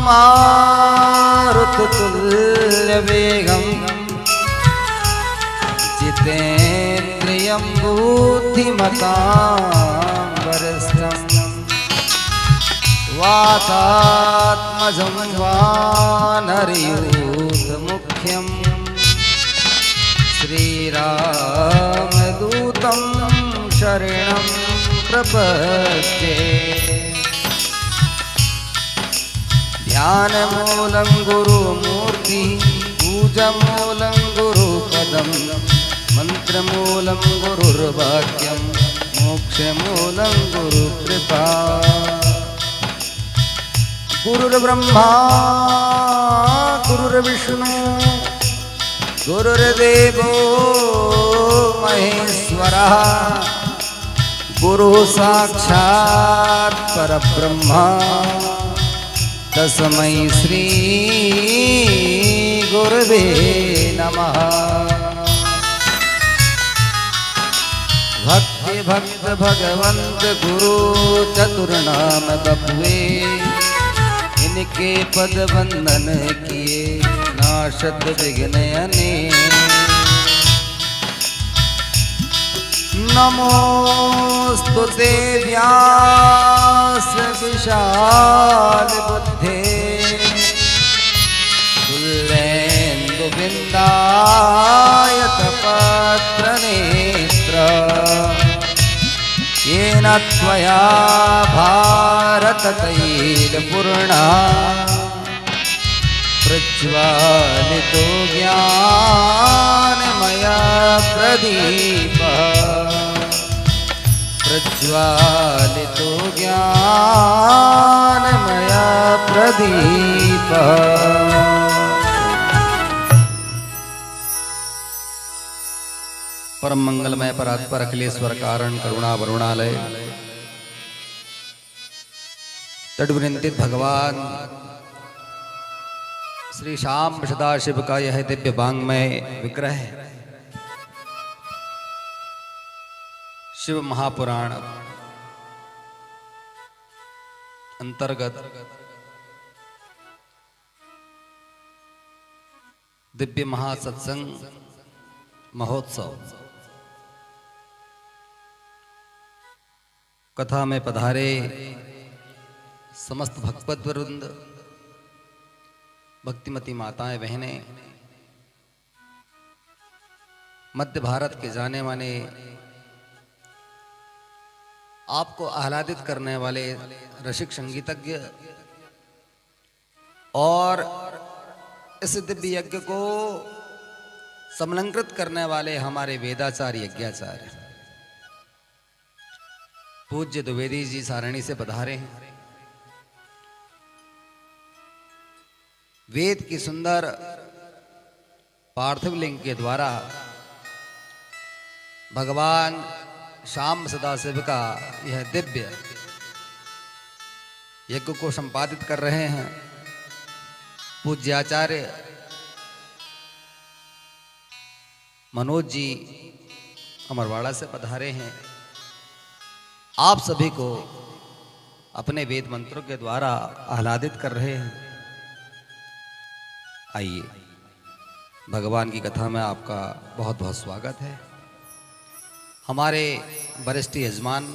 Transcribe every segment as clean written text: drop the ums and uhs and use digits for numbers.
मारुततुल्यवेगं जितेन्द्रियं बुद्धिमतां वरिष्ठं वातात्मजं वानरयूथमुख्यं श्रीरामदूतं शरणं प्रपद्ये। ध्यानमूलं गुरुमूर्ति पूजमूलं गुरुपदं मंत्रमूलं गुरुर्वाक्यं मोक्षमूलं गुरुकृपा। गुरुर्ब्रह्मा गुरुर्विष्णु गुरुर्देवो महेश्वरः गुरु साक्षात् परब्रह्मा तस्मै श्री गुरुवे नमः। भक्ति भक्त भगवंत गुरु चतुर्नाम बपुए इनके पद वंदन किए नाशत विघ्न अनेक। नमोस्तुते व्यास विशाल बुद्धे तुल्येन्दु बिन्दायत पत्र नेत्र येन त्वया भारत तैलपूर्णा प्रज्वालितो ज्ञानमया प्रदीपः प्रज्वालितो ज्ञानमया प्रदीपः। परम मंगलमय परात्पर अखिलेश्वर कारण करुणा वरुणालय तटवृंदित भगवान श्री श्याम सदाशिव का यह दिव्य वांग्मय विग्रह शिव महापुराण अंतर्गत दिव्य महासत्संग महोत्सव कथा में पधारे समस्त भक्तवृंद वृंद भक्तिमती माताएं बहनें मध्य भारत के जाने माने आपको आह्लादित करने वाले रसिक संगीतज्ञ और इस दिव्य यज्ञ को समलंकृत करने वाले हमारे वेदाचार्य यज्ञाचार्य पूज्य द्विवेदी जी सारणी से पधारे हैं। वेद की सुंदर पार्थिव लिंग के द्वारा भगवान श्याम सदाशिव का यह दिव्य यज्ञ को संपादित कर रहे हैं पूज्य आचार्य मनोज जी अमरवाड़ा से पधारे हैं। आप सभी को अपने वेद मंत्रों के द्वारा आह्लादित कर रहे हैं। आइए भगवान की कथा में आपका बहुत बहुत स्वागत है। हमारे वरिष्ठ यजमान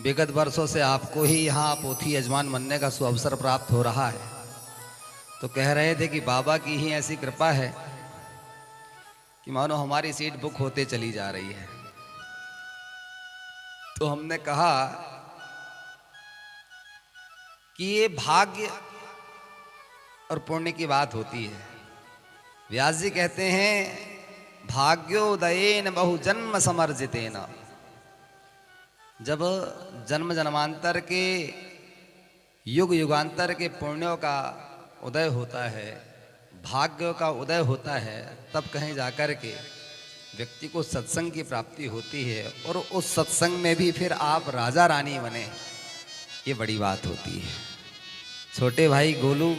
विगत वर्षों से आपको ही यहाँ पोथी यजमान बनने का सुअवसर प्राप्त हो रहा है, तो कह रहे थे कि बाबा की ही ऐसी कृपा है कि मानो हमारी सीट बुक होते चली जा रही है। तो हमने कहा कि ये भाग्य और पुण्य की बात होती है। व्यास जी कहते हैं भाग्योदयेन बहु जन्म समर्जितेन। जब जन्म जन्मांतर के युग युगांतर के पुण्यों का उदय होता है, भाग्य का उदय होता है, तब कहीं जाकर के व्यक्ति को सत्संग की प्राप्ति होती है और उस सत्संग में भी फिर आप राजा रानी बने, ये बड़ी बात होती है। छोटे भाई गोलू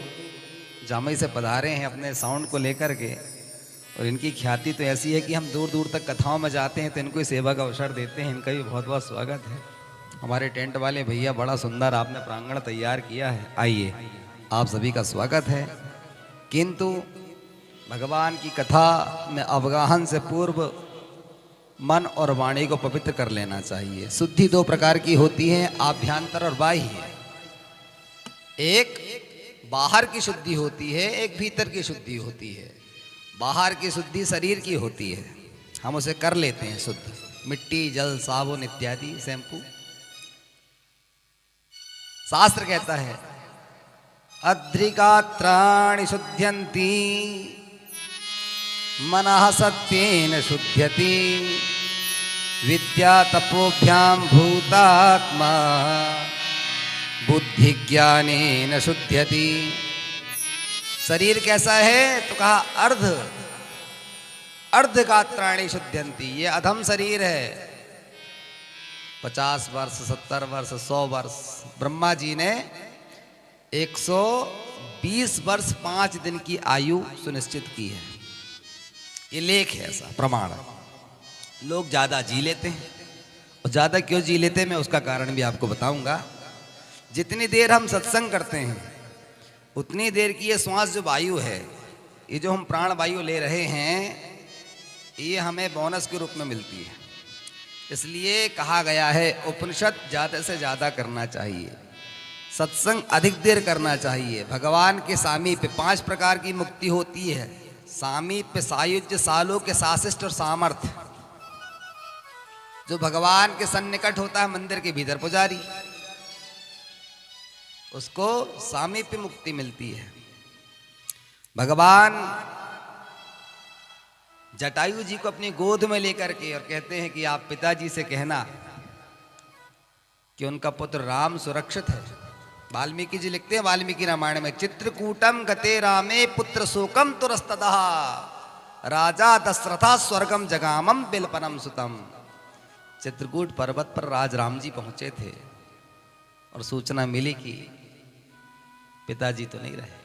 जामई से पधारे हैं अपने साउंड को लेकर के, और इनकी ख्याति तो ऐसी है कि हम दूर दूर तक कथाओं में जाते हैं तो इनको ही सेवा का अवसर देते हैं। इनका भी बहुत बहुत स्वागत है। हमारे टेंट वाले भैया, बड़ा सुंदर आपने प्रांगण तैयार किया है। आइए आप सभी का स्वागत है। किंतु भगवान की कथा में अवगाहन से पूर्व मन और वाणी को पवित्र कर लेना चाहिए। शुद्धि दो प्रकार की होती है, आभ्यंतर और बाह्य। एक बाहर की शुद्धि होती है, एक भीतर की शुद्धि होती है। बाहर की शुद्धि शरीर की होती है, हम उसे कर लेते हैं शुद्ध, मिट्टी, जल, साबुन इत्यादि, शैम्पू। शास्त्र कहता है अद्रिगात्राणि शुद्ध्यन्ति मनः सत्येन शुद्ध्यति विद्या तपोभ्यां भूतात्मा बुद्धि ज्ञानेन शुद्ध्यति। शरीर कैसा है तो कहा अर्धगात्राणि शुद्ध्यन्ति, ये अधम शरीर है। 50 वर्ष, 70 वर्ष, 100 वर्ष। ब्रह्मा जी ने 120 वर्ष 5 दिन की आयु सुनिश्चित की है। ये लेख है, ऐसा प्रमाण है। लोग ज्यादा जी लेते हैं, और ज्यादा क्यों जी लेते हैं मैं उसका कारण भी आपको बताऊंगा। जितनी देर हम सत्संग करते हैं उतनी देर की ये श्वास जो वायु है, ये जो हम प्राण वायु ले रहे हैं, ये हमें बोनस के रूप में मिलती है। इसलिए कहा गया है उपनिषद ज्यादा से ज्यादा करना चाहिए, सत्संग अधिक देर करना चाहिए। भगवान के सामीप्य 5 प्रकार की मुक्ति होती है। सामीप्य, सायुज्य, सालोक्य, साशिष्ट और सामर्थ्य। जो भगवान के सन्निकट होता है, मंदिर के भीतर पुजारी, उसको सामीप्य मुक्ति मिलती है। भगवान जटायु जी को अपनी गोद में लेकर के और कहते हैं कि आप पिताजी से कहना कि उनका पुत्र राम सुरक्षित है। वाल्मीकि जी लिखते हैं वाल्मीकि रामायण में, चित्रकूटम गते रामे पुत्र शोकम तुरस्तदः राजा दशरथा स्वर्गम जगामम बिलपनम सुतम। चित्रकूट पर्वत पर राज राम जी पहुंचे थे और सूचना मिली कि पिताजी तो नहीं रहे,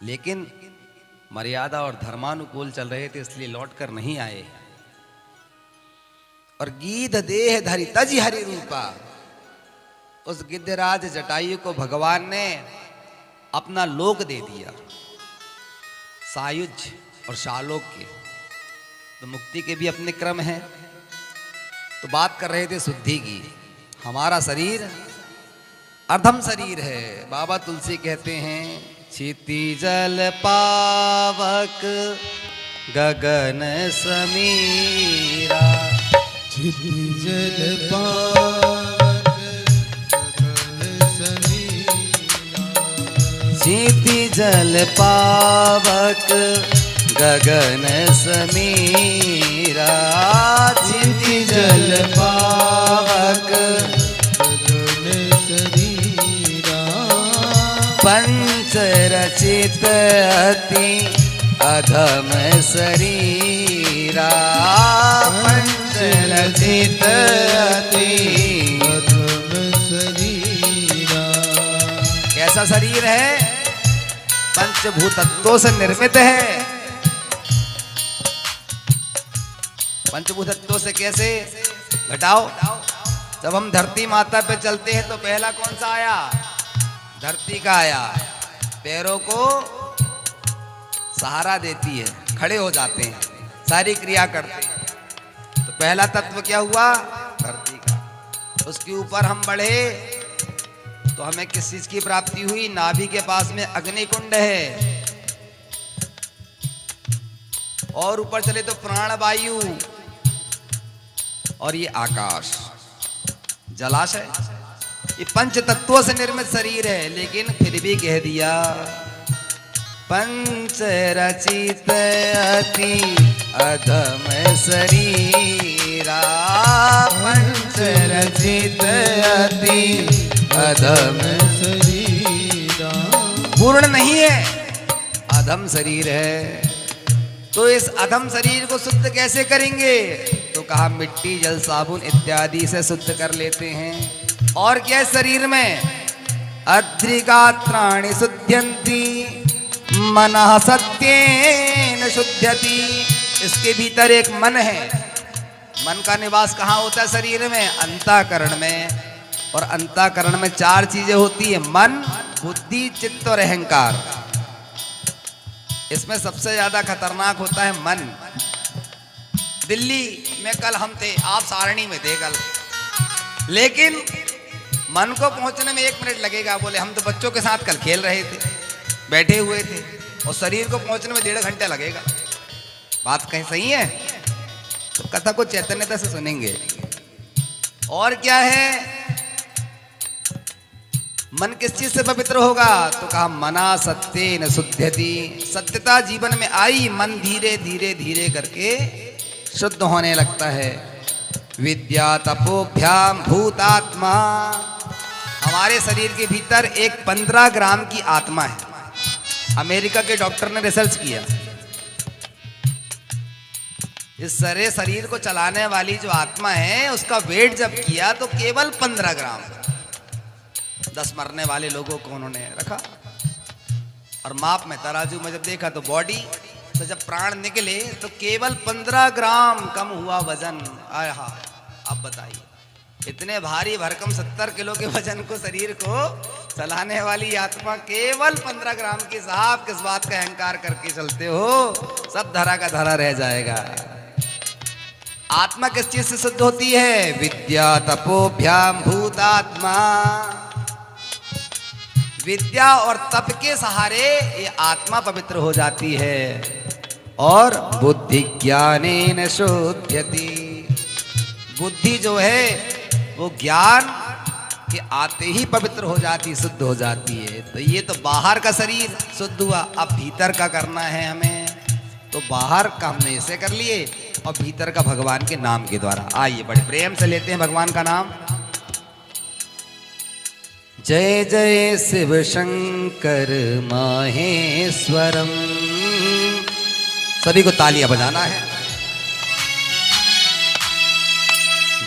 लेकिन मर्यादा और धर्मानुकूल चल रहे थे, इसलिए लौट कर नहीं आए। और गीध देह धरि तजि हरि रूपा, उस गिद्धराज जटायु को भगवान ने अपना लोक दे दिया, सायुज और शालोक्य। तो मुक्ति के भी अपने क्रम हैं। तो बात कर रहे थे शुद्धि की। हमारा शरीर अधम शरीर है। बाबा तुलसी कहते हैं क्षितिजल पावक गगन समीरा, क्षितिजल पावक गगन समीरा, क्षितिजल पावक गगन समीरा, क्षितिजल पावक गगन समीरा, पंच रचित अति अधम शरीरा, पंच रचित अति अधम शरीरा। कैसा शरीर है? पंचभूतत्वों से निर्मित है। पंचभूतत्वों से कैसे? घटाओ। जब हम धरती माता पे चलते हैं तो पहला कौन सा आया? धरती का आया। पैरों को सहारा देती है, खड़े हो जाते हैं, सारी क्रिया करते हैं। तो पहला तत्व क्या हुआ? धरती का। उसके ऊपर हम बढ़े तो हमें किस चीज की प्राप्ति हुई? नाभि के पास में अग्निकुंड है। और ऊपर चले तो प्राणवायु, और ये आकाश, जलाशय। ये पंच तत्वों से निर्मित शरीर है। लेकिन फिर भी कह दिया पंच रचित अति अधम शरीरा, पंच रचित अति अधम शरीरा। पूर्ण नहीं है, अधम शरीर है। तो इस अधम शरीर को शुद्ध कैसे करेंगे? तो कहा मिट्टी, जल, साबुन इत्यादि से शुद्ध कर लेते हैं। और क्या शरीर में? अद्रिगात्राणि शुद्ध्यन्ति मनः सत्येन शुद्ध्यति। इसके भीतर एक मन है। मन का निवास कहाँ होता है शरीर में? अंतःकरण में। और अंतःकरण में 4 चीजें होती है, मन, बुद्धि, चित्त और अहंकार, इसमें सबसे ज्यादा खतरनाक होता है मन। दिल्ली में कल हम थे, आप सारणी में थे कल, लेकिन मन को पहुंचने में 1 मिनट लगेगा। बोले हम तो बच्चों के साथ कल खेल रहे थे, बैठे हुए थे, और शरीर को पहुंचने में 1.5 घंटा लगेगा। बात कहीं सही है? तो कथा को चैतन्यता से सुनेंगे। और क्या है, मन किस चीज से पवित्र होगा? तो कहा मना सत्य न शुद्धति। सत्यता जीवन में आई, मन धीरे धीरे धीरे करके शुद्ध होने लगता है। विद्या तपोभ्याम भूतात्मा, हमारे शरीर के भीतर एक 15 ग्राम की आत्मा है। अमेरिका के डॉक्टर ने रिसर्च किया, इस सारे शरीर को चलाने वाली जो आत्मा है उसका वेट जब किया तो केवल 15 ग्राम। 10 मरने वाले लोगों को उन्होंने रखा और माप में तराजू में जब देखा तो बॉडी, तो जब प्राण निकले तो केवल 15 ग्राम कम हुआ वजन। आय हाय, अब बताइए, इतने भारी भरकम 70 किलो के वजन को, शरीर को चलाने वाली आत्मा केवल 15 ग्राम की। साहब किस बात का अहंकार करके चलते हो? सब धरा का धरा रह जाएगा। आत्मा किस चीज से शुद्ध होती है? विद्या तपोभ्याम भूतात्मा। विद्या और तप के सहारे ये आत्मा पवित्र हो जाती है। और बुद्धि ज्ञानेन शुद्ध्यति, बुद्धि जो है वो ज्ञान के आते ही पवित्र हो जाती, शुद्ध हो जाती है। तो ये तो बाहर का शरीर शुद्ध हुआ, अब भीतर का करना है हमें। तो बाहर का हमने इसे कर लिए और भीतर का भगवान के नाम के द्वारा। आइए बड़े प्रेम से लेते हैं भगवान का नाम। जय जय शिव शंकर माहेश्वरम। सभी को तालियां बजाना है।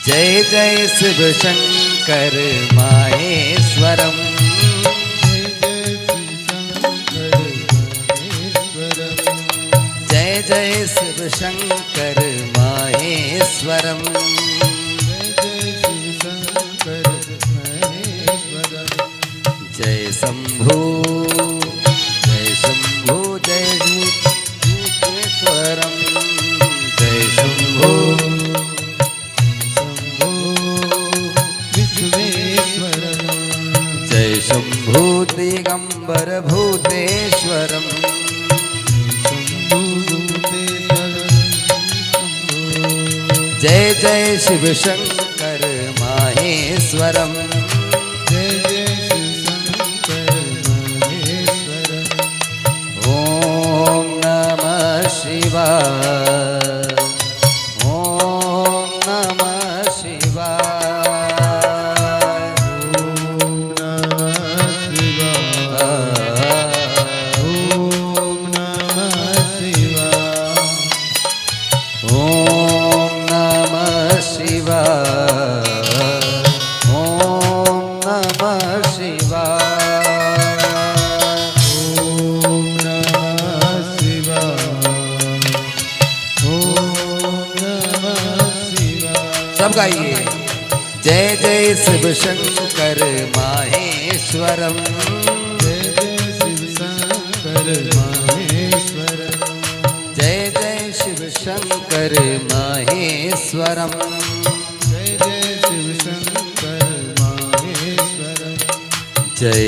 जय जय शिव शंकर माहेश्वरम। जय जय शिव शंकर माहेश्वरम। जय शंभो जय शंभो जय भूतेश्वरम। जय शंभो जय शंभो दिगंबर भूतेश्वरम। जय जय शिव शंकर माहेश्वरम। जय जय शिव शंकर माहेश्वरम। ओम नमः शिवाय। ओम नमः शिवाय। ओम नमः शिवाय। ओम नमः शिवाय। ओम नमः शिवाय। ओम नमः शिवाय। ओम नमः शिवाय। ओम नमः शिवाय। सब गाइए। जय जय शिव शंकर माहेश्वरम। जय जय शिव शंकर माहेश्वरम। जय जय शिव शंकर माहेश्वरम। जय जय शिव शंकर माहेश्वरम। जय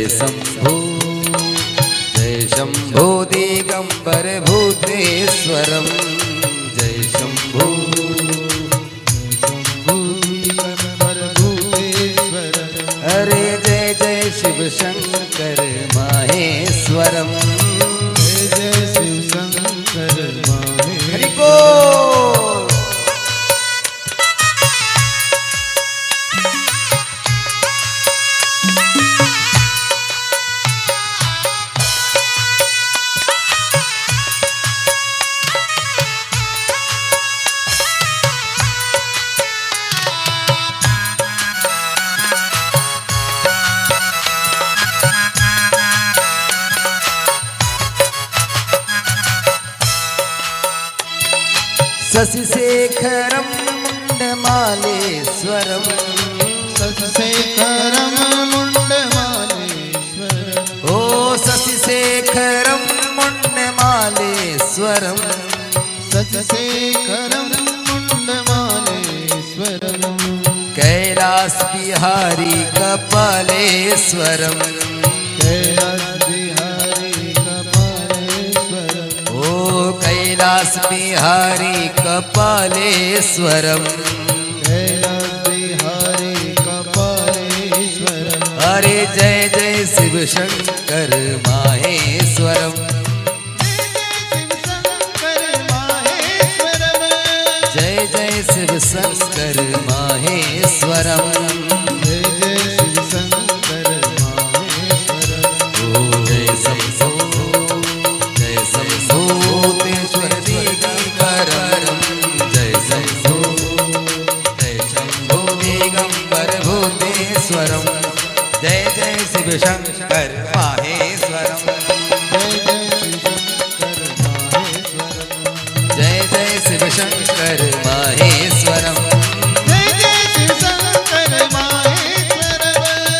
शंभो दिगंबर भूतेश्वरम। जय शंभो अरे जय जय शिव शंकर माहेश्वरम। जय जय शिव शंकर माहेश्वरम। हरि बोल। शशिशेखरम मुंडमालेश्वरम। शशिशेखरम मुंडमालेश्वरम। शशिशेखरं मुण्डमालेश्वरं शशिशेखरं मुण्डमालेश्वरं कैलास बिहारी कपालेश्वरं कैलास बिहारी कपालेश्वरं ओ कैलास बिहारी कपालेश्वरं कैलास बिहारी कपालेश्वरं अरे जय जय शिव शंकर माहेश्वरम जय जय शिव शंकर माहेश्वरम जय जय शिव शंकर माहेश्वरम ओ जय शंभो तेश्वर दिगंबरम जय शंभो दिगंबर भूतेश्वरम जय जय शिव शंकर माहेश्वरम जय जय शिव शंकर माहेश्वरम जय जय शिव शंकर माहेश्वरम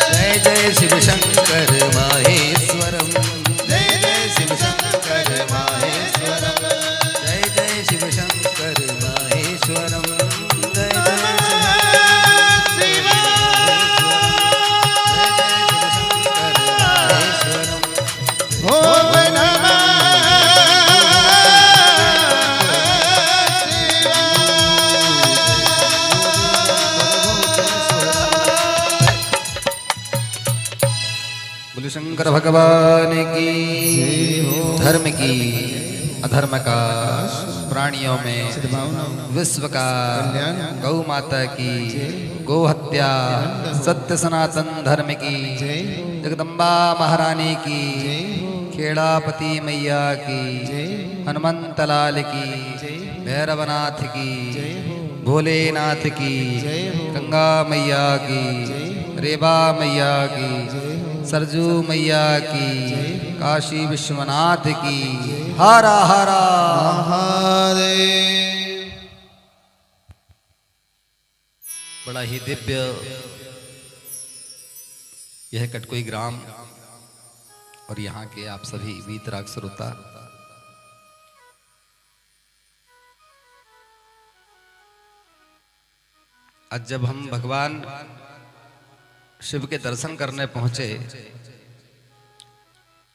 जय जय शिव शंकर माहेश्वरम जय जय शिव शंकर माहेश्वरम जय जय शिव शंकर माहेश्वरम जय जय ओम नमः बोले शंकर भगवान की धर्म की अधर्म का प्राणियों में विश्व का गौ माता की गौ हत्या सत्य सनातन धर्म की जगदम्बा महारानी की खेड़ापति मैया की हनुमंत लाल की भैरवनाथ की भोलेनाथ की गंगा मैया की रेवा मैया की सरजू मैया की काशी विश्वनाथ की हरा हरा महादेव बड़ा ही दिव्य यह कटकोई ग्राम और यहाँ के आप सभी वीतराग श्रोता आज जब हम भगवान शिव के दर्शन करने पहुंचे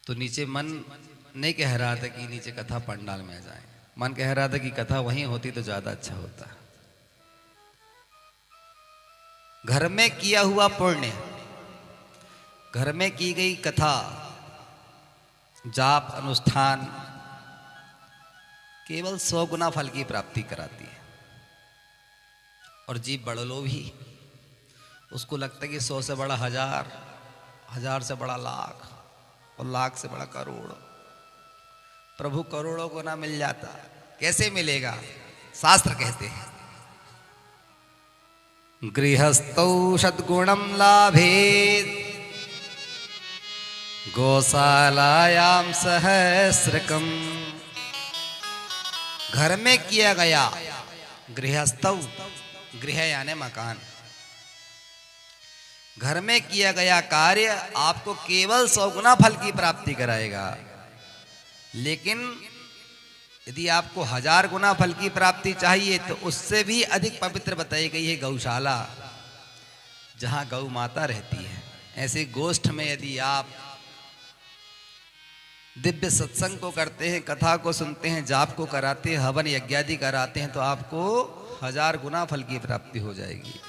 तो नीचे मन नहीं कह रहा था कि नीचे कथा पंडाल में जाए, मन कह रहा था कि कथा वहीं होती तो ज्यादा अच्छा होता। घर में किया हुआ पुण्य, घर में की गई कथा, जाप अनुष्ठान केवल 100 गुना फल की प्राप्ति कराती है। और जीव बड़ लोभी, उसको लगता है कि 100 से बड़ा 1000, 1000 से बड़ा लाख और लाख से बड़ा करोड़। प्रभु करोड़ों को ना मिल जाता, कैसे मिलेगा? शास्त्र कहते हैं गृहस्थौ सद्गुणं लाभेत गौशालायां सहस्रकम। घर में किया गया गृहस्थौ, गृह यानी मकान, घर में किया गया कार्य आपको केवल 100 गुना फल की प्राप्ति कराएगा। लेकिन यदि आपको 1000 गुना फल की प्राप्ति चाहिए तो उससे भी अधिक पवित्र बताई गई है गौशाला, जहां गौ माता रहती है। ऐसे गोष्ठ में यदि आप दिव्य सत्संग को करते हैं, कथा को सुनते हैं, जाप को कराते हैं, हवन यज्ञादि कराते हैं तो आपको 1000 गुना फल की प्राप्ति हो जाएगी।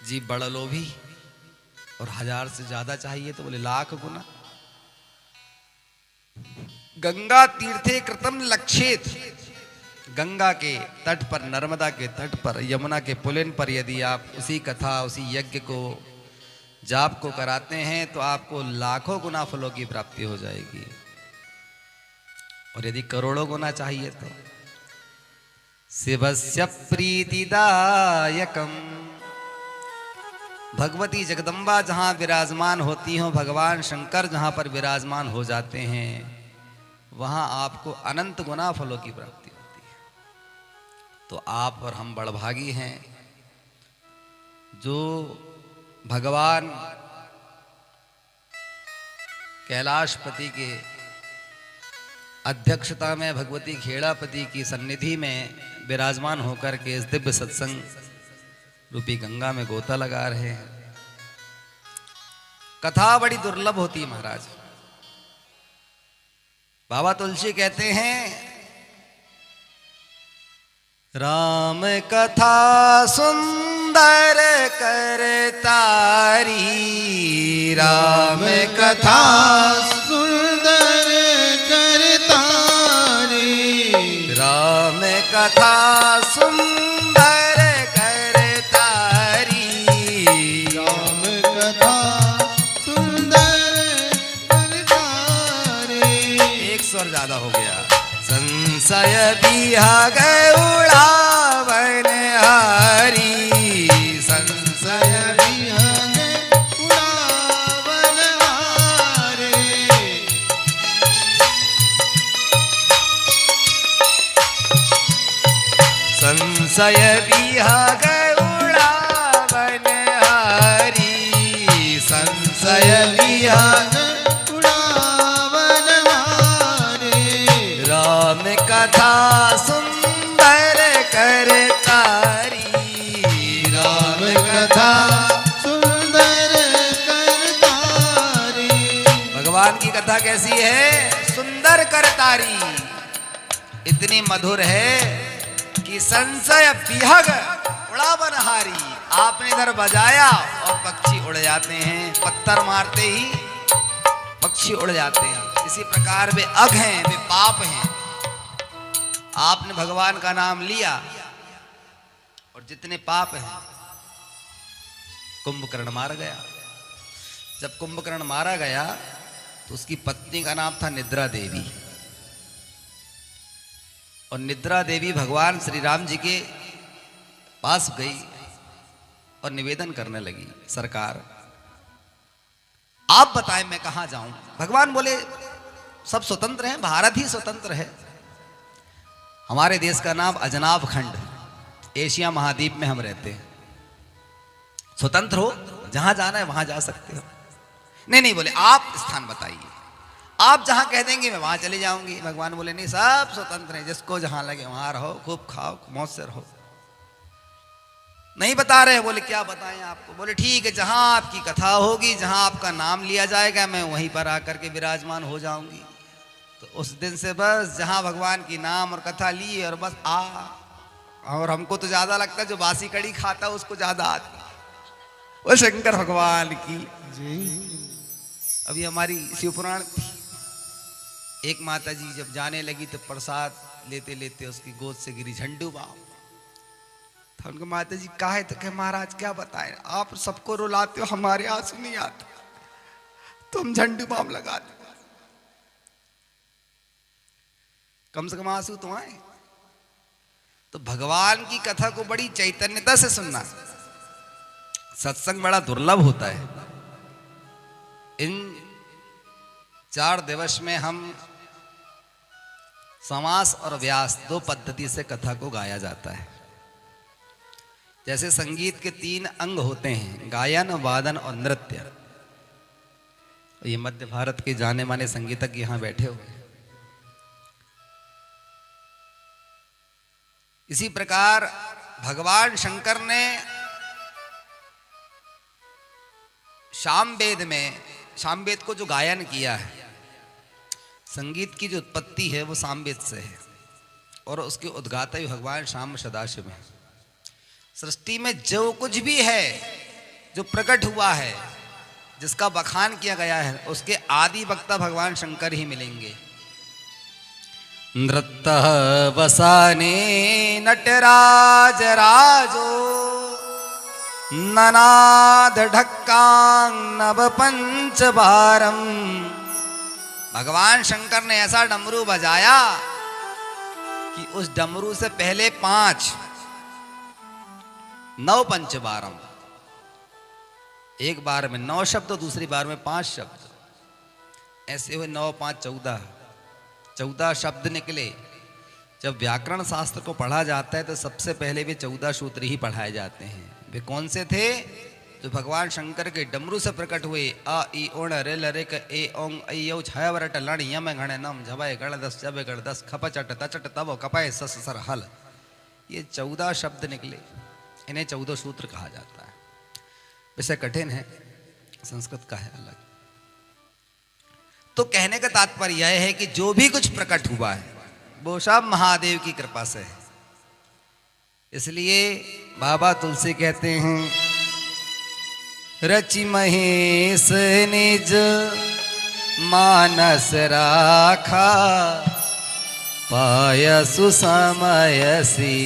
जीव बड़ा लोभी और 1000 से ज्यादा चाहिए तो बोले लाख गुना। गंगा तीर्थे कृतम लक्षित, गंगा के तट पर, नर्मदा के तट पर, यमुना के पुलिन पर यदि आप उसी कथा, उसी यज्ञ को, जाप को कराते हैं तो आपको लाखों गुना फलों की प्राप्ति हो जाएगी। और यदि करोड़ों गुना चाहिए तो शिवस्य प्रीतिदायकम, भगवती जगदम्बा जहां विराजमान होती हो, भगवान शंकर जहां पर विराजमान हो जाते हैं, वहां आपको अनंत गुना फलों की प्राप्ति होती है। तो आप और हम बड़भागी हैं जो भगवान कैलाशपति के अध्यक्षता में भगवती खेड़ापति की सन्निधि में विराजमान होकर के इस दिव्य सत्संग रूपी गंगा में गोता लगा रहे हैं। कथा बड़ी दुर्लभ होती है महाराज। बाबा तुलसी कहते हैं, राम कथा सुंदर करतारी, राम कथा सुंदर करतारी, राम कथा सुंदर करतारी, राम कथा सुंदर करतारी। एक स्वर ज्यादा हो गया। संशय बिहाग उड़ावन हारी, संशय बिहाग उड़ावन हारे, संशय बिहाग उड़ावन हारी, संशय बिहाग उड़ावन हारे, राम कथा सुंदर करतारी, राम कथा। सुंदर करतारी। भगवान की कथा कैसी है? सुंदर करतारी, इतनी मधुर है कि संशय विहग उड़ावन हारी। आपने इधर बजाया और पक्षी उड़ जाते हैं, पत्थर मारते ही पक्षी उड़ जाते हैं। इसी प्रकार वे अघ हैं, वे पाप हैं। आपने भगवान का नाम लिया और जितने पाप हैं, कुंभकर्ण मार गया। जब कुंभकर्ण मारा गया तो उसकी पत्नी का नाम था निद्रा देवी, और निद्रा देवी भगवान श्री राम जी के पास गई और निवेदन करने लगी, सरकार आप बताएं मैं कहां जाऊं। भगवान बोले सब स्वतंत्र हैं, भारत ही स्वतंत्र है। हमारे देश का नाम अजनाब खंड, एशिया महाद्वीप में हम रहते हैं। स्वतंत्र हो, जहां जाना है वहां जा सकते हो। नहीं बोले आप स्थान बताइए, आप जहां कह देंगे मैं वहां चले जाऊंगी। भगवान बोले नहीं, सब स्वतंत्र हैं, जिसको जहां लगे वहां रहो, खूब खाओ, मौज से रहो। नहीं बता रहे। बोले क्या बताएं आपको? बोले ठीक है, जहां आपकी कथा होगी, जहां आपका नाम लिया जाएगा, मैं वहीं पर आकर के विराजमान हो जाऊंगी। तो उस दिन से बस जहां भगवान की नाम और कथा ली और बस और हमको तो ज्यादा लगता है जो बासी कड़ी खाता उसको ज्यादा आती। वो शंकर भगवान की जी। अभी हमारी शिवपुराण थी, एक माता जी जब जाने लगी तो प्रसाद लेते लेते उसकी गोद से गिरी झंडू बाम। तो उनको माता जी काहे? तो कहे महाराज क्या बताएं, आप सबको रुलाते हो, हमारे आंसू नहीं आते, तो हम झंडू बाम लगाते, कम से कम आंसू तो आए। तो भगवान की कथा को बड़ी चैतन्यता से सुनना। सत्संग बड़ा दुर्लभ होता है। इन 4 दिवस में हम समास और व्यास 2 पद्धति से कथा को गाया जाता है। जैसे संगीत के 3 अंग होते हैं, गायन, वादन और नृत्य। ये मध्य भारत के जाने माने संगीतज्ञ यहां बैठे हुए हैं। इसी प्रकार भगवान शंकर ने सामवेद को जो गायन किया है, संगीत की जो उत्पत्ति है वो सामवेद से है, और उसके उद्गाता भी भगवान श्याम सदाशिव है। सृष्टि में जो कुछ भी है, जो प्रकट हुआ है, जिसका बखान किया गया है, उसके आदि वक्ता भगवान शंकर ही मिलेंगे। नृत्तः वसाने नटराज राजो, ननाद ढक्कां नव पंच बारम। भगवान शंकर ने ऐसा डमरू बजाया कि उस डमरू से पहले 5 9 पंच बारम, एक बार में 9 शब्द, दूसरी बार में 5 शब्द, ऐसे हुए 9 5 14 शब्द निकले। जब व्याकरण शास्त्र को पढ़ा जाता है तो सबसे पहले वे 14 सूत्र ही पढ़ाए जाते हैं। वे कौन से थे? जो भगवान शंकर के डमरू से प्रकट हुए अ ई ओण रे लरे क ए ओंग ऐ औ छाया वरट लण यम घण नम झबय गण दस जब गण दस खप चट तचट तब कपय सस सर हल, ये 14 शब्द निकले, इन्हें 14 सूत्र कहा जाता है। विषय कठिन है, संस्कृत का है अलग। तो कहने का तात्पर्य यह है कि जो भी कुछ प्रकट हुआ है वो सब महादेव की कृपा से है। इसलिए बाबा तुलसी कहते हैं रचि महेश निज मानस राखा, पायसु समयसी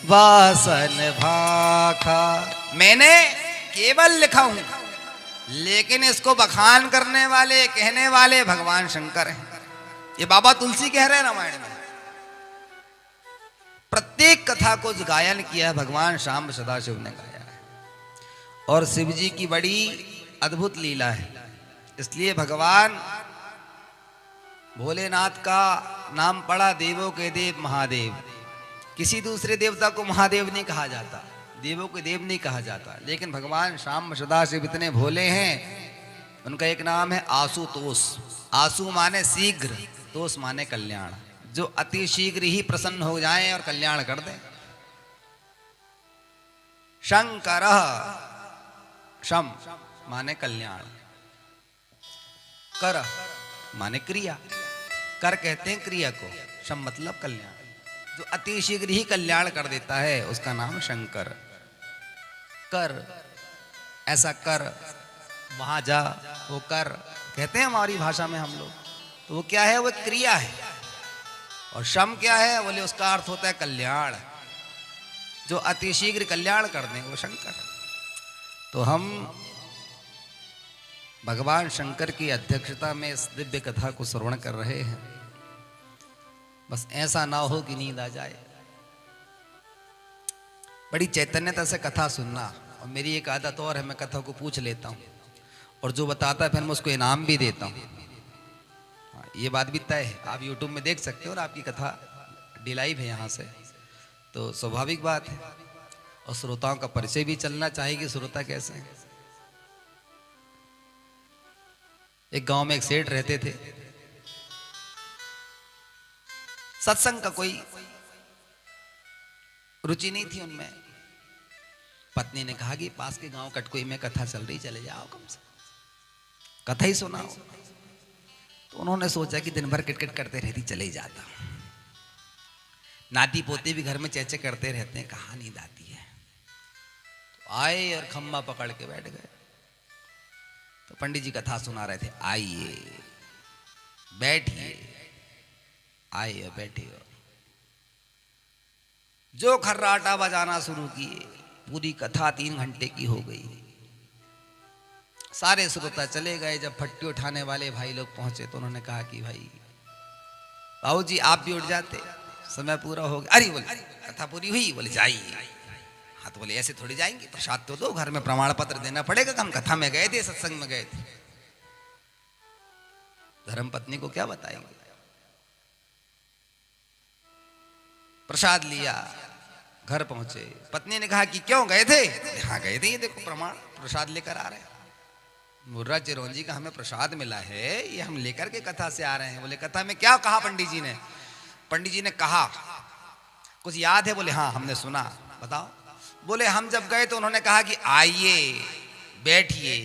वासन भाखा। मैंने केवल लिखा हूं, लेकिन इसको बखान करने वाले कहने वाले भगवान शंकर हैं। ये बाबा तुलसी कह रहे हैं रामायण में। प्रत्येक कथा को जो गायन किया है भगवान श्याम सदाशिव ने गाया है, और शिव जी की बड़ी अद्भुत लीला है। इसलिए भगवान भोलेनाथ का नाम पड़ा देवों के देव महादेव। किसी दूसरे देवता को महादेव नहीं कहा जाता, देवों के देव नहीं कहा जाता, लेकिन भगवान श्याम सदाशिव इतने भोले हैं। उनका एक नाम है आशुतोष। आशु माने शीघ्र, तोष माने कल्याण, जो अति शीघ्र ही प्रसन्न हो जाएं और कल्याण कर दें। शंकर, शम माने कल्याण, कर माने क्रिया, कर कहते हैं क्रिया को, शम मतलब कल्याण। जो अति शीघ्र ही कल्याण कर देता है उसका नाम शंकर। कर, ऐसा कर, वहां जा, वो कर कहते हैं हमारी भाषा में हम लोग। तो वो क्या है? वो क्रिया है। और शम क्या है? बोले उसका अर्थ होता है कल्याण, जो अति शीघ्र कल्याण कर दें वो शंकर। तो हम भगवान शंकर की अध्यक्षता में इस दिव्य कथा को श्रवण कर रहे हैं। बस ऐसा ना हो कि नींद आ जाए। बड़ी चैतन्यता से कथा सुनना। और मेरी एक आदत और है, मैं कथा को पूछ लेता हूँ और जो बताता है फिर मैं उसको इनाम भी देता हूँ। ये बात भी तय है, आप YouTube में देख सकते हो और आपकी कथा डिलाइव है यहाँ से, तो स्वाभाविक बात है। और श्रोताओं का परिचय भी चलना चाहिए कि श्रोता कैसे हैं। एक गांव में एक सेठ रहते थे। सत्संग का कोई रुचि नहीं थी उनमें। पत्नी ने कहा कि पास के गांव कटकोई में कथा चल रही, चले जाओ, कम से कथा ही सुनाओ। तो उन्होंने सोचा कि दिन भर किटकिट करते रहती, चले ही जाता। नाती पोते भी घर में चेचे करते रहते हैं, कहाँ नींद आती है। तो आए और खम्बा पकड़ के बैठ गए। तो पंडित जी कथा सुना रहे थे। आइए बैठिए, आइए और बैठिए। जो खर्राटा बजाना शुरू किए, पूरी कथा 3 घंटे की हो गई। सारे श्रोता चले गए। जब फट्टी उठाने वाले भाई लोग पहुंचे तो उन्होंने कहा कि भाई बाबू जी आप भी उठ जाते, समय पूरा हो गया। अरे बोले कथा पूरी हुई? बोले जाइए। हाँ तो बोले ऐसे थोड़ी जाएंगे, प्रसाद तो दो, घर में प्रमाण पत्र देना पड़ेगा कि हम कथा में गए थे, सत्संग में गए थे। धर्म पत्नी को क्या बताएंगे। प्रसाद लिया, घर पहुंचे। पत्नी ने कहा कि क्यों गए थे? हाँ गए थे, ये देखो प्रमाण, प्रसाद लेकर आ रहे हैं। मुर्रा चिरौंजी का हमें प्रसाद मिला है, ये हम लेकर के कथा से आ रहे हैं। बोले कथा में क्या कहा पंडित जी ने? पंडित जी ने कहा कुछ याद है? बोले हाँ हमने सुना, बताओ। बोले हम जब गए तो उन्होंने कहा कि आइए बैठिए,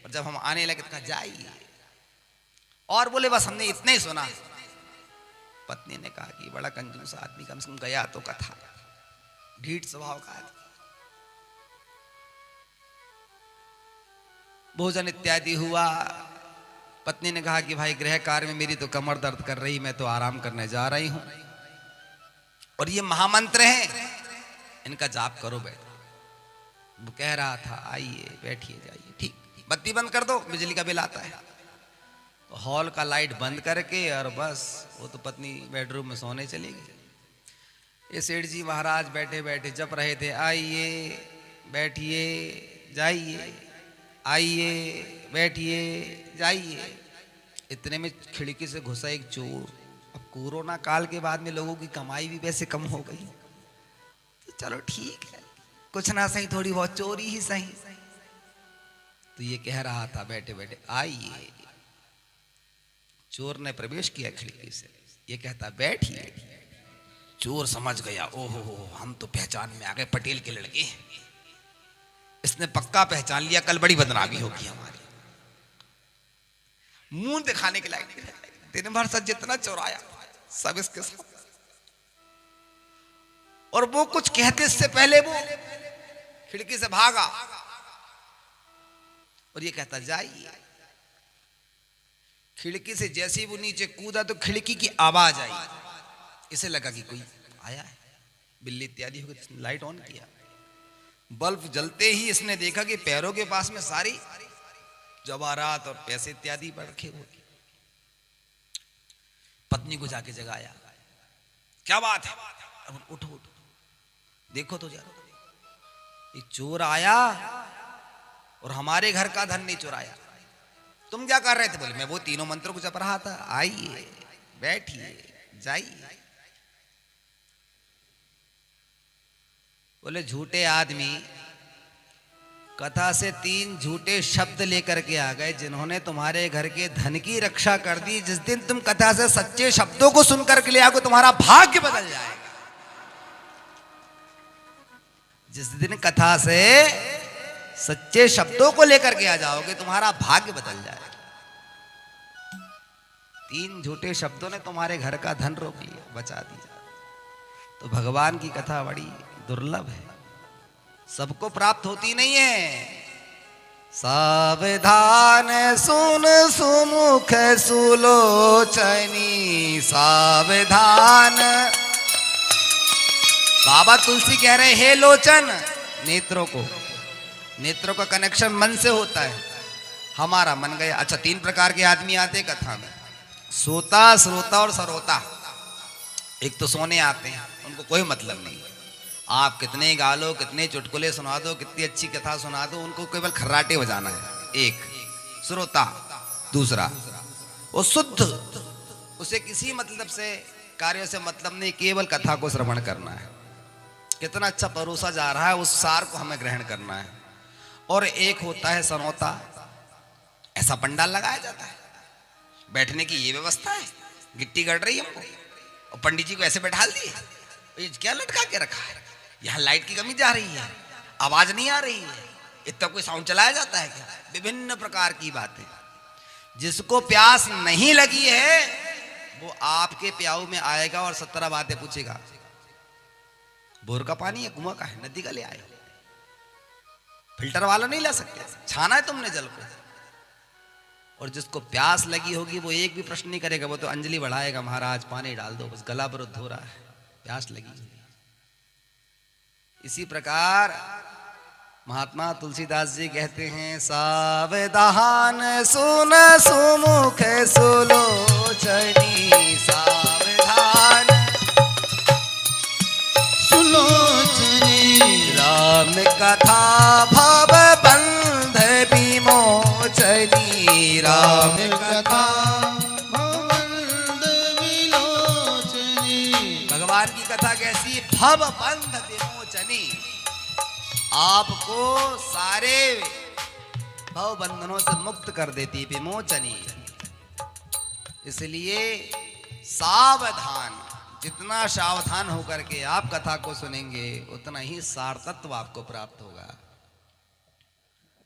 और जब हम आने लगे तो कहा जाइए। और बोले बस हमने इतना ही सुना। पत्नी ने कहा कि बड़ा कंजूस आदमी, कम से कम गया तो कथा। ढीठ स्वभाव का आदमी। भोजन इत्यादि हुआ। पत्नी ने कहा कि भाई गृह कार्य में मेरी तो कमर दर्द कर रही, मैं तो आराम करने जा रही हूं, और ये महामंत्र हैं, इनका जाप करो बैठो। वो कह रहा था आइए बैठिए जाइए, ठीक। बत्ती बंद कर दो, बिजली का बिल आता है। तो हॉल का लाइट बंद करके और बस वो तो पत्नी बेडरूम में सोने चली गई। ये सेठ जी महाराज बैठे बैठे जप रहे थे, आइए बैठिए जाइए, आइए बैठिए जाइए। इतने में खिड़की से घुसा एक चोर। अब कोरोना काल के बाद में लोगों की कमाई भी वैसे कम हो गई, तो चलो ठीक है, कुछ ना सही थोड़ी बहुत चोरी ही सही। तो ये कह रहा था बैठे बैठे, आइए। चोर ने प्रवेश किया खिड़की से, ये कहता बैठिए। चोर समझ गया, ओहो हम तो पहचान में आ गए, पटेल के लड़के। इसने पक्का पहचान लिया, कल बड़ी बदनामी होगी हमारी। मुंह दिखाने के लायक नहीं, दिन भर से जितना चोराया सब इसके साथ। और वो कुछ कहते इससे पहले वो खिड़की से भागा और ये कहता जाइए। खिड़की से जैसे ही वो नीचे कूदा तो खिड़की की आवाज आई। इसे लगा कि कोई आया है, बिल्ली इत्यादि हो गई। लाइट ऑन किया, बल्ब जलते ही इसने देखा कि पैरों के पास में सारी जवाहरात और पैसे इत्यादि पर रखे हुए। पत्नी को जाके जगाया, क्या बात है? अब उठो उठो, देखो तो जरा, ये चोर आया और हमारे घर का धन नहीं चुराया। तुम क्या कर रहे थे? बोले मैं वो तीनों मंत्रों को जप रहा था। आइए बैठिए जाइए। बोले झूठे आदमी कथा से 3 झूठे शब्द लेकर के आ गए जिन्होंने तुम्हारे घर के धन की रक्षा कर दी। जिस दिन तुम कथा से सच्चे शब्दों को सुनकर के ले आओगे तुम्हारा भाग्य बदल जाएगा। जिस दिन कथा से सच्चे शब्दों को लेकर के आ जाओगे तुम्हारा भाग्य बदल जाएगा। 3 झूठे शब्दों ने तुम्हारे घर का धन रोक लिया, बचा दिया। तो भगवान की कथा बड़ी दुर्लभ है, सबको प्राप्त होती नहीं है। सावधान सुन सुमुख सुलोचनी, सावधान। बाबा तुलसी कह रहे हे लोचन, नेत्रों का कनेक्शन मन से होता है। हमारा मन गया। अच्छा 3 प्रकार के आदमी आते कथा में, सोता, श्रोता और सरोता। एक तो सोने आते हैं, उनको कोई मतलब नहीं, आप कितने गा लो, कितने चुटकुले सुना दो, कितनी अच्छी कथा सुना दो, उनको केवल खर्राटे बजाना है। एक श्रोता। दूसरा वो शुद्ध, उसे किसी मतलब से कार्यों से मतलब नहीं, केवल कथा को श्रवण करना है। कितना अच्छा परोसा जा रहा है उस सार को हमें ग्रहण करना है। और एक होता है सनौता। ऐसा पंडाल लगाया जाता है, बैठने की ये व्यवस्था है, गिट्टी गड़ रही है हमको और पंडित जी को ऐसे बैठा दिए, ये क्या लटका के रखा है, यहाँ लाइट की कमी जा रही है, आवाज नहीं आ रही है, इतना कोई साउंड चलाया जाता है क्या? विभिन्न प्रकार की बातें। जिसको प्यास नहीं लगी है वो आपके प्याऊ में आएगा और 17 बातें पूछेगा। बोर का पानी है, कुआं का है, नदी का ले आए, फिल्टर वाला नहीं ला सकते, छाना है तुमने जल को। और जिसको प्यास लगी होगी वो एक भी प्रश्न नहीं करेगा, वो तो अंजलि बढ़ाएगा, महाराज पानी डाल दो, बस गला अवरुद्ध हो रहा है, प्यास लगी होगी। इसी प्रकार महात्मा तुलसीदास जी कहते हैं, सावधान सुन सुमुख सुलोचनी, सावधान सुलोचनी, राम कथा भव बंध विमोचनी, राम कथा भवबंध विलोचनी। भगवान की कथा कैसी? भव बंध विमोचनी, आपको सारे भव बंधनों से मुक्त कर देती, विमोचनी। इसलिए सावधान, जितना सावधान होकर के आप कथा को सुनेंगे उतना ही सार तत्व आपको प्राप्त होगा।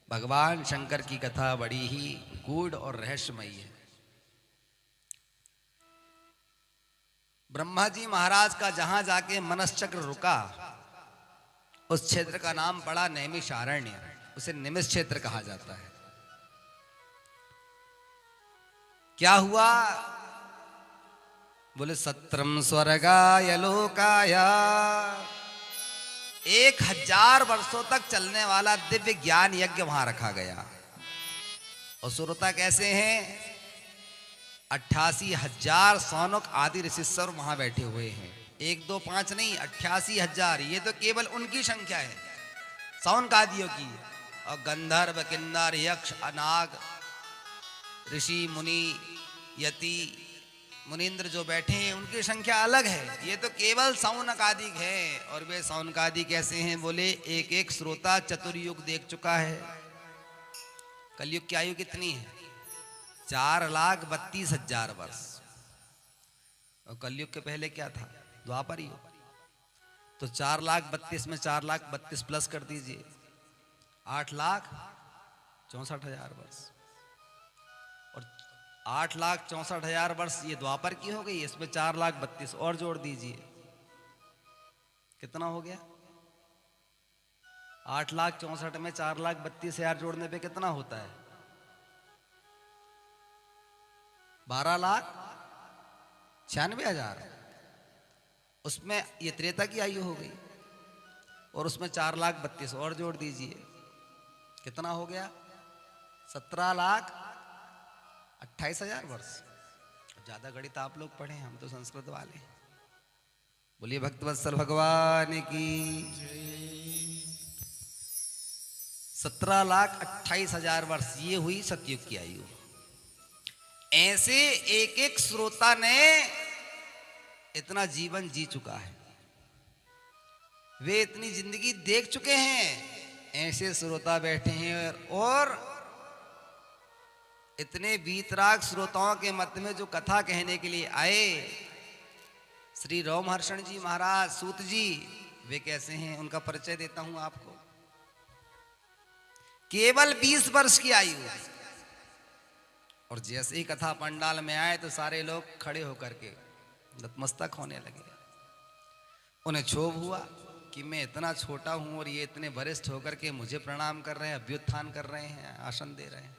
भगवान शंकर की कथा बड़ी ही गूढ़ और रहस्यमयी है। ब्रह्मा जी महाराज का जहां जाके मनश्चक्र रुका, उस क्षेत्र का नाम पड़ा नैमिषारण्य, उसे निमिष क्षेत्र कहा जाता है। क्या हुआ? बोले सत्रम स्वर्गाय लोकाय, 1000 वर्षों तक चलने वाला दिव्य ज्ञान यज्ञ वहां रखा गया। और सुरता कैसे हैं? 88,000 सौनक आदि ऋषिश्वर वहां बैठे हुए हैं। 1 2 5 नहीं, 88,000। ये तो केवल उनकी संख्या है, सौनक आदियों की। और गंधर्व, किन्नर, यक्ष, अनाग, ऋषि, मुनि, यति, मुनीन्द्र जो बैठे हैं उनकी संख्या अलग है। ये तो केवल सौनकादिक है। और वे सौनकादिक कैसे हैं? बोले एक एक श्रोता चतुर्युग देख चुका है, कलयुग की आयु कितनी है? 4,32,000 वर्ष। और कलयुग के पहले क्या था? द्वापर युग। तो 4,32,000 में 4,32,000 प्लस कर दीजिए, 8,64,000 वर्ष। और 8,64,000 वर्ष ये द्वापर की हो गई, इसमें 4,32,000 और जोड़ दीजिए, कितना हो गया? 8,64,000 में 4,32,000 जोड़ने पे कितना होता है? 12,96,000। उसमें ये त्रेता की आयु हो गई, और उसमें 4,32,000 और जोड़ दीजिए, कितना हो गया? 17,28,000 वर्ष। ज्यादा गणित आप लोग पढ़े, हम तो संस्कृत वाले। बोलिए भक्तवत्सल भगवान की। 17,28,000 वर्ष ये हुई सतयुग की आयु। ऐसे एक एक श्रोता ने इतना जीवन जी चुका है, वे इतनी जिंदगी देख चुके हैं। ऐसे श्रोता बैठे हैं, और इतने वीतराग श्रोताओं के मध्य में जो कथा कहने के लिए आए, श्री रोमहर्षण जी महाराज सूत जी, वे कैसे हैं उनका परिचय देता हूं आपको। केवल 20 वर्ष की आयु, और जैसे ही कथा पंडाल में आए तो सारे लोग खड़े होकर के नतमस्तक होने लगे। उन्हें क्षोभ हुआ कि मैं इतना छोटा हूं और ये इतने वरिष्ठ होकर के मुझे प्रणाम कर रहे हैं, अभ्युत्थान कर रहे हैं, आसन दे रहे हैं।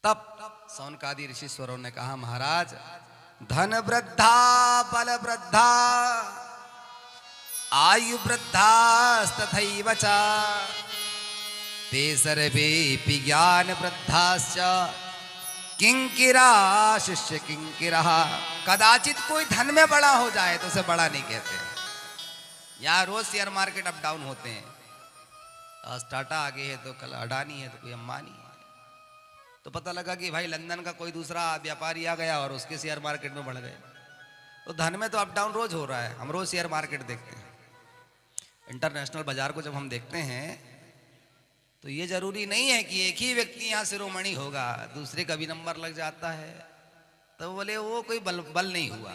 तब सौनकादि ऋषिश्वरों ने कहा, महाराज धन वृद्धा बल वृद्धा आयु वृद्धा तथैव च ते सर्वेपि ज्ञान वृद्धाश्च किंकिरा शिष्य किंकिरा। कदाचित कोई धन में बड़ा हो जाए तो उसे बड़ा नहीं कहते। यहाँ रोज शेयर मार्केट अप डाउन होते हैं, आज टाटा आगे है तो कल अडानी है तो कोई अंबानी है। तो पता लगा कि भाई लंदन का कोई दूसरा व्यापारी आ गया और उसके शेयर मार्केट में बढ़ गए। तो धन में तो अप डाउन रोज हो रहा है, हम रोज शेयर मार्केट देखते हैं। इंटरनेशनल बाजार को जब हम देखते हैं तो ये जरूरी नहीं है कि एक ही व्यक्ति यहाँ शिरोमणि होगा, दूसरे का भी नंबर लग जाता है। तो बोले वो कोई बल नहीं हुआ।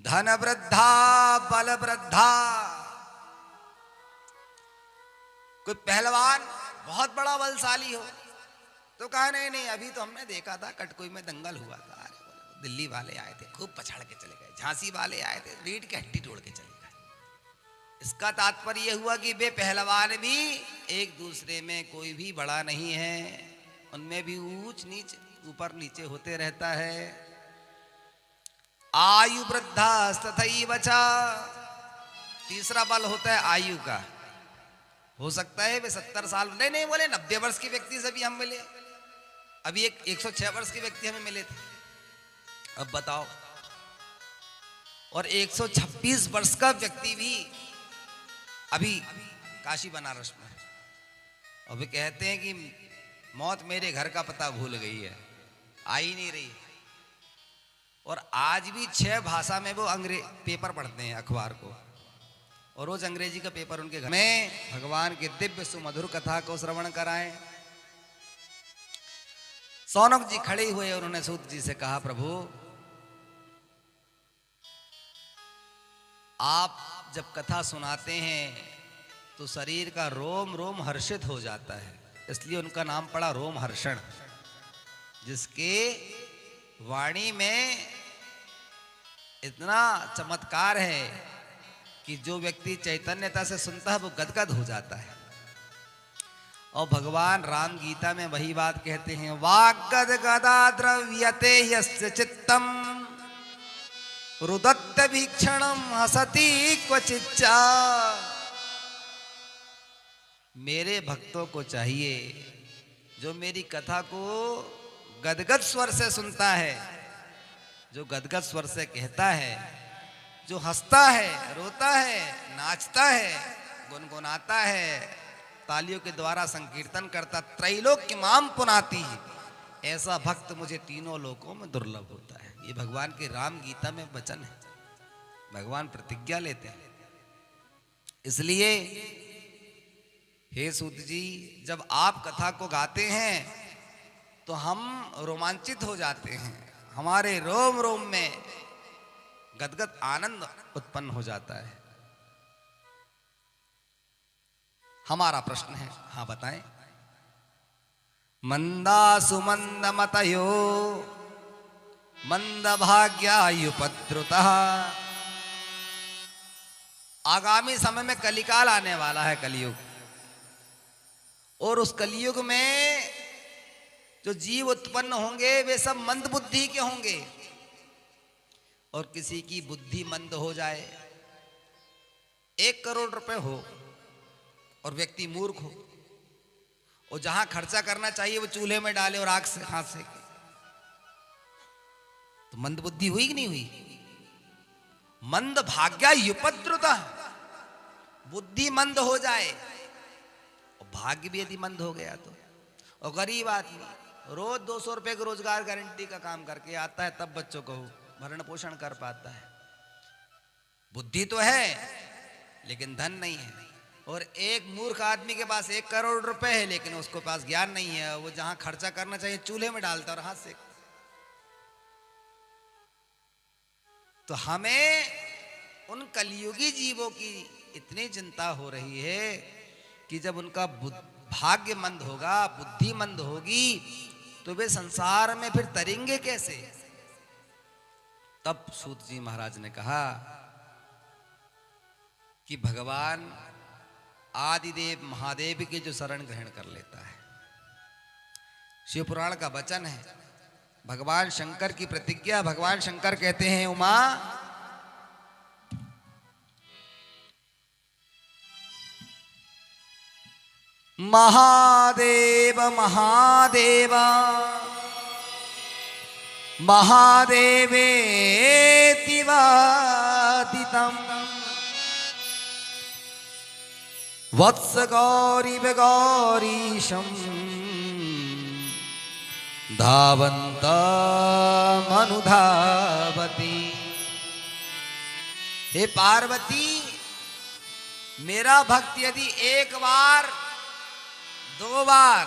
धन वृद्धा बल वृद्धा, कोई पहलवान बहुत बड़ा बलशाली हो तो कहा नहीं नहीं, अभी तो हमने देखा था कटकोई में दंगल हुआ था, अरे दिल्ली वाले आए थे खूब पछाड़ के चले गए, झांसी वाले आए थे रीढ़ की हड्डी तोड़ के चले गए। इसका तात्पर्य यह हुआ कि वे पहलवान भी एक दूसरे में कोई भी बड़ा नहीं है, उनमें भी ऊंच नीच ऊपर नीचे होते रहता है। आयु वृद्धा तथैव च, तीसरा बल होता है आयु का। हो सकता है वे 70 साल नहीं बोले 90 वर्ष के व्यक्ति से भी हम मिले, अभी एक 106 वर्ष के व्यक्ति हमें मिले थे। अब बताओ, और 126 वर्ष का व्यक्ति भी अभी काशी बनारस में, और वे कहते हैं कि मौत मेरे घर का पता भूल गई है, आ ही नहीं रही। और आज भी 6 भाषा में वो पेपर पढ़ते हैं अखबार को, और रोज अंग्रेजी का पेपर उनके घर में भगवान के दिव्य सुमधुर कथा को श्रवण कराएं। सौनक जी खड़े हुए और उन्होंने सूत जी से कहा, प्रभु आप जब कथा सुनाते हैं तो शरीर का रोम रोम हर्षित हो जाता है, इसलिए उनका नाम पड़ा रोमहर्षण। जिसके वाणी में इतना चमत्कार है कि जो व्यक्ति चैतन्यता से सुनता है वो गदगद हो जाता है। और भगवान राम गीता में वही बात कहते हैं, वाग्गद गदा द्रव्यते यस्य चित्तम रुदत्त भीक्षणम हसति क्वचिच्चा। मेरे भक्तों को चाहिए जो मेरी कथा को गदगद स्वर से सुनता है, जो गदगद स्वर से कहता है, जो हंसता है, रोता है, नाचता है, गुनगुनाता है, तालियों के द्वारा संकीर्तन करता, त्रैलोक्य माम पुनाति, ऐसा भक्त मुझे तीनों लोकों में दुर्लभ होता है। ये भगवान के राम गीता में वचन है, भगवान प्रतिज्ञा लेते हैं। इसलिए हे सूत जी, जब आप कथा को गाते हैं तो हम रोमांचित हो जाते हैं, हमारे रोम रोम में गदगद आनंद उत्पन्न हो जाता है। हमारा प्रश्न है, हाँ बताएं। मंदा सुमंद मतयो मंद भाग्यायुपद्रुतः। आगामी समय में कलिकाल आने वाला है, कलयुग, और उस कलयुग में जो जीव उत्पन्न होंगे वे सब मंद बुद्धि के होंगे। और किसी की बुद्धि मंद हो जाए, 1 करोड़ रुपए हो और व्यक्ति मूर्ख हो, और जहां खर्चा करना चाहिए वो चूल्हे में डाले और आग से हाथ से, तो मंद बुद्धि हुई कि नहीं हुई? मंद भाग्या युपद्रुता, बुद्धि मंद हो जाए और भाग्य भी यदि मंद हो गया तो। और गरीब आदमी रोज 200 रुपए का रोजगार गारंटी का काम करके आता है, तब बच्चों को भरण पोषण कर पाता है। बुद्धि तो है लेकिन धन नहीं है। और एक मूर्ख आदमी के पास 1 करोड़ रुपए है लेकिन उसके पास ज्ञान नहीं है, वो जहां खर्चा करना चाहिए चूल्हे में डालता और हाथ से। तो हमें उन कलियुगी जीवों की इतनी चिंता हो रही है कि जब उनका भाग्य मंद होगा, बुद्धि मंद होगी, तो वे संसार में फिर तरेंगे कैसे? तब सूत जी महाराज ने कहा कि भगवान आदिदेव महादेव के जो शरण ग्रहण कर लेता है, शिव पुराण का वचन है, भगवान शंकर की प्रतिज्ञा। भगवान शंकर कहते हैं, उमा महादेव महादेव महादेवेति वादितम् वत्स गौरीव गौरीशम् धावन्तमनुधावति। हे पार्वती, मेरा भक्त यदि 1 बार 2 बार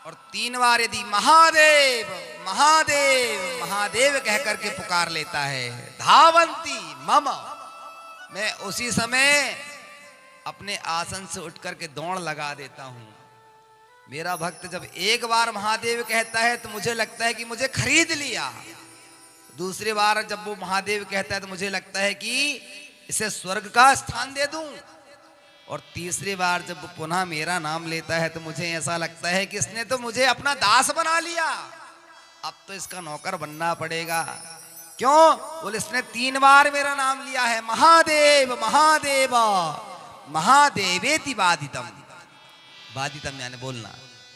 और 3 बार यदि महादेव महादेव महादेव कह करके पुकार लेता है, धावंती मम, मैं उसी समय अपने आसन से उठ करके दौड़ लगा देता हूं। मेरा भक्त जब 1 बार महादेव कहता है तो मुझे लगता है कि मुझे खरीद लिया। दूसरी बार जब वो महादेव कहता है तो मुझे लगता है कि इसे स्वर्ग का स्थान दे दूं। और तीसरी बार जब वो पुनः मेरा नाम लेता है तो मुझे ऐसा लगता है कि इसने तो मुझे अपना दास बना लिया, अब तो इसका नौकर बनना पड़ेगा। क्यों? बोले इसने 3 बार मेरा नाम लिया है, महादेव महादेव महादेवेति वादितम। वादितम यानी बोलना,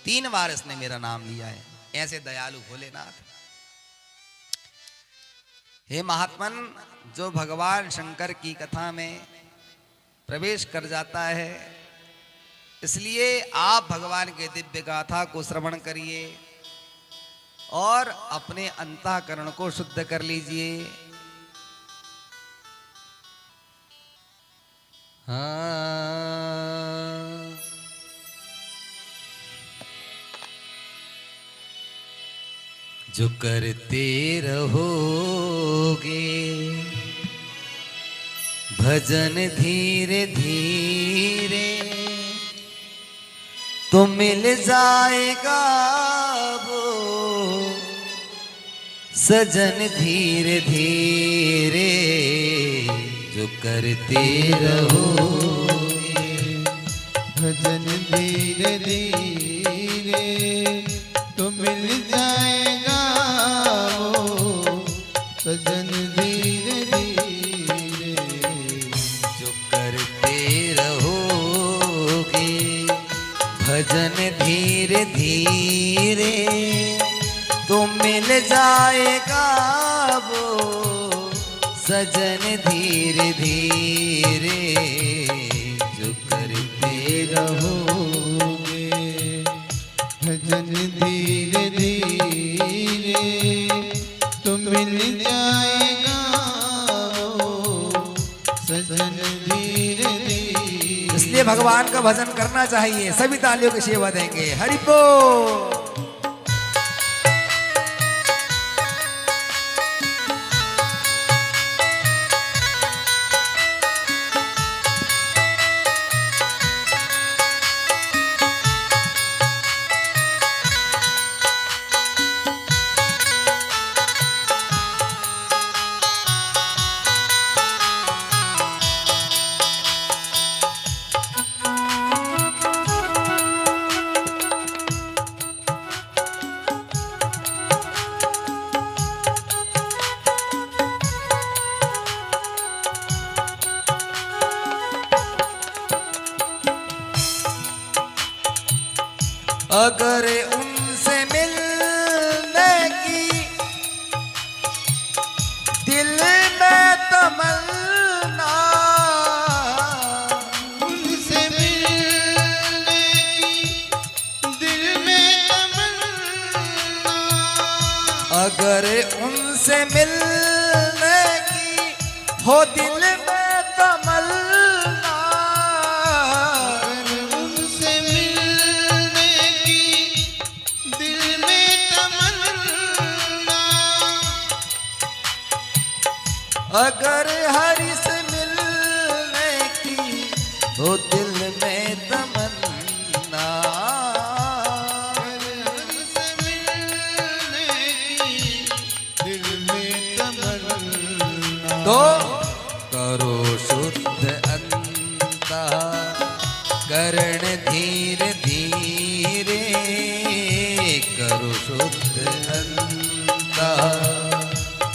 3 बार इसने मेरा नाम लिया है। ऐसे दयालु भोलेनाथ। हे महात्मन, जो भगवान शंकर की कथा में प्रवेश कर जाता है, इसलिए आप भगवान के दिव्य गाथा को श्रवण करिए और अपने अंतःकरण को शुद्ध कर लीजिए। हाँ, जो करते रहोगे भजन धीरे धीरे तो मिल जाएगा वो सजन धीरे धीरे। जो करते रहोगे भजन धीरे धीरे तो मिल जाएगा वो सजन धीरे धीरे। जो करते रहोगे भजन धीरे धीरे तो मिल जाएगा वो सजन धीरे धीरे। जो करते रहोगे भजन धीरे धीरे तो मिल जाएगा वो सजन धीरे धीरे। इसलिए भगवान का भजन करना चाहिए। सभी तालियों की सेवा देंगे। हरि बोल। अगर उनसे मिलने की दिल में तमन्ना, उनसे मिलने की दिल में तमन्ना, अगर उनसे मिलने की हो दिल में तमन्ना, उनसे मिलने की दिल में तमन्ना, अगर हरि से मिलने की हो दिल में तमन्ना, उनसे मिलने की दिल में तमन्ना, तो करो शुद्ध अंतः करण धीरे धीरे, करो शुद्ध अंतः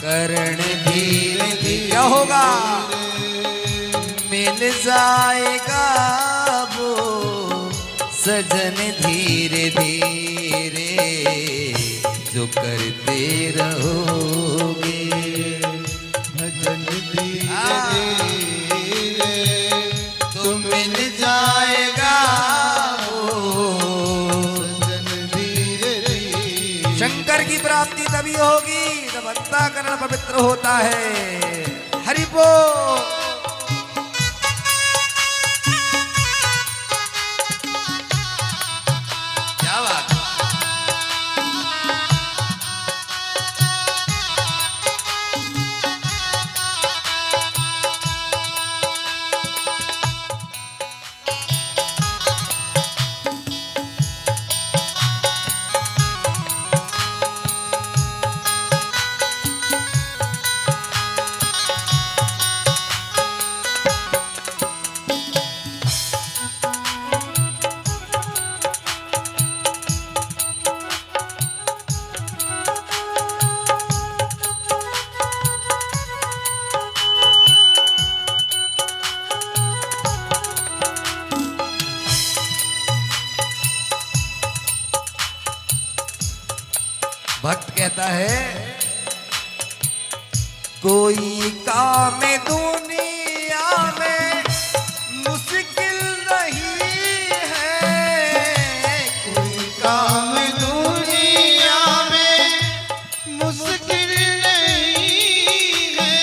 करण धीरे धीरे। क्या होगा? मिल जाएगा वो सजन धीरे धीरे, जो करते रहोगे भजन धीरे धीरे, तो मिल जाएगा वो। भजन धीरे धीरे, शंकर की प्राप्ति तभी होगी जब अंतःकरण पवित्र होता है। हरि बोल। क्या बात है? भक्त कहता है, कोई काम दुनिया में मुश्किल नहीं है, कोई काम दुनिया में मुश्किल नहीं है,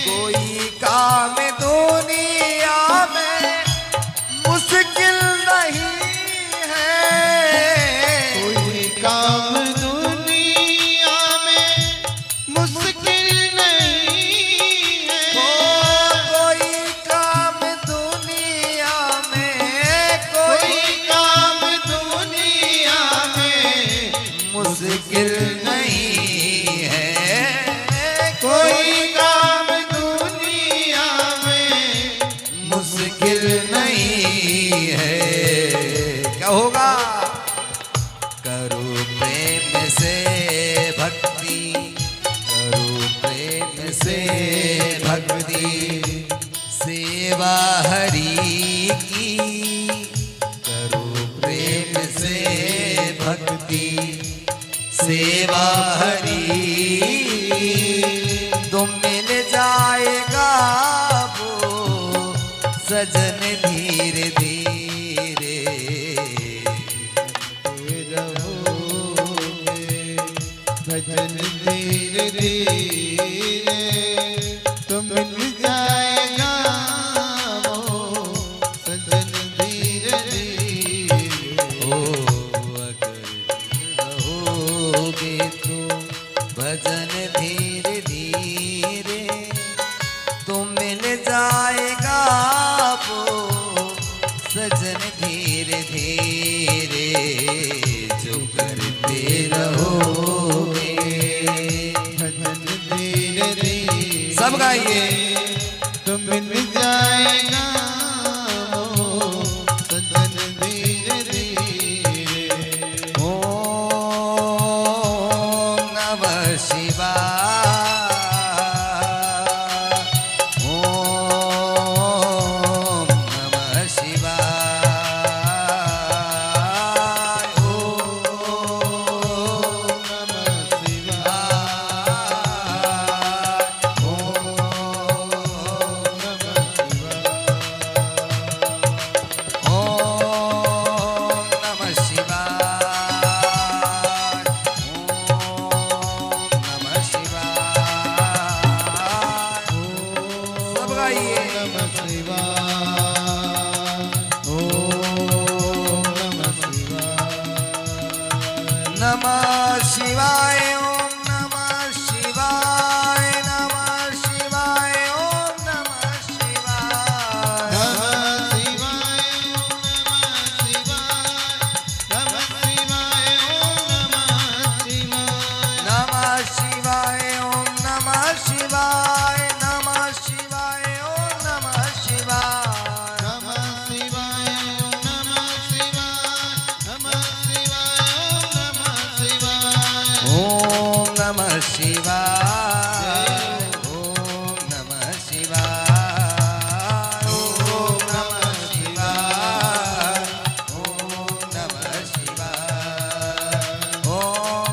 कोई काम दुनिया में मुश्किल नहीं है, कोई काम दुनिया में मुश्किल नहीं है, कोई काम दुनिया में, कोई काम दुनिया में मुश्किल नहीं है, कोई काम दुनिया में मुश्किल नहीं है। क्या होगा? करो प्रेम से भक्ति, करो प्रेम से भक्ति, सेवा हरि की, करो प्रेम से भक्ति, सेवा हरि, तो मिल जाएगा वो सजन धीरे धीरे, रहोगे भजन धीरे धीरे, तो मिल जाएगा वो सजन तू भजन धीरे धीरे तू मिल जाएगा वो सजन धीरे धीरे जो करते रहोगे। भजन धीरे धीरे सब गाइए। तो मिल जाएगा वो सजन धीरे धीरे। ओम नमः शिवाय। ओम नमः शिवाय। नमः शिवाय। ओम नमः शिवाय। नमः शिवाय। ओम नमः शिवाय। नमः शिवाय। ओम नमः शिवाय। नमः शिवाय। ओम नमः शिवाय। ओम नमः शिवाय। ओम नमः शिवाय। ओम नमः शिवाय। ओम नमः शिवाय। ओम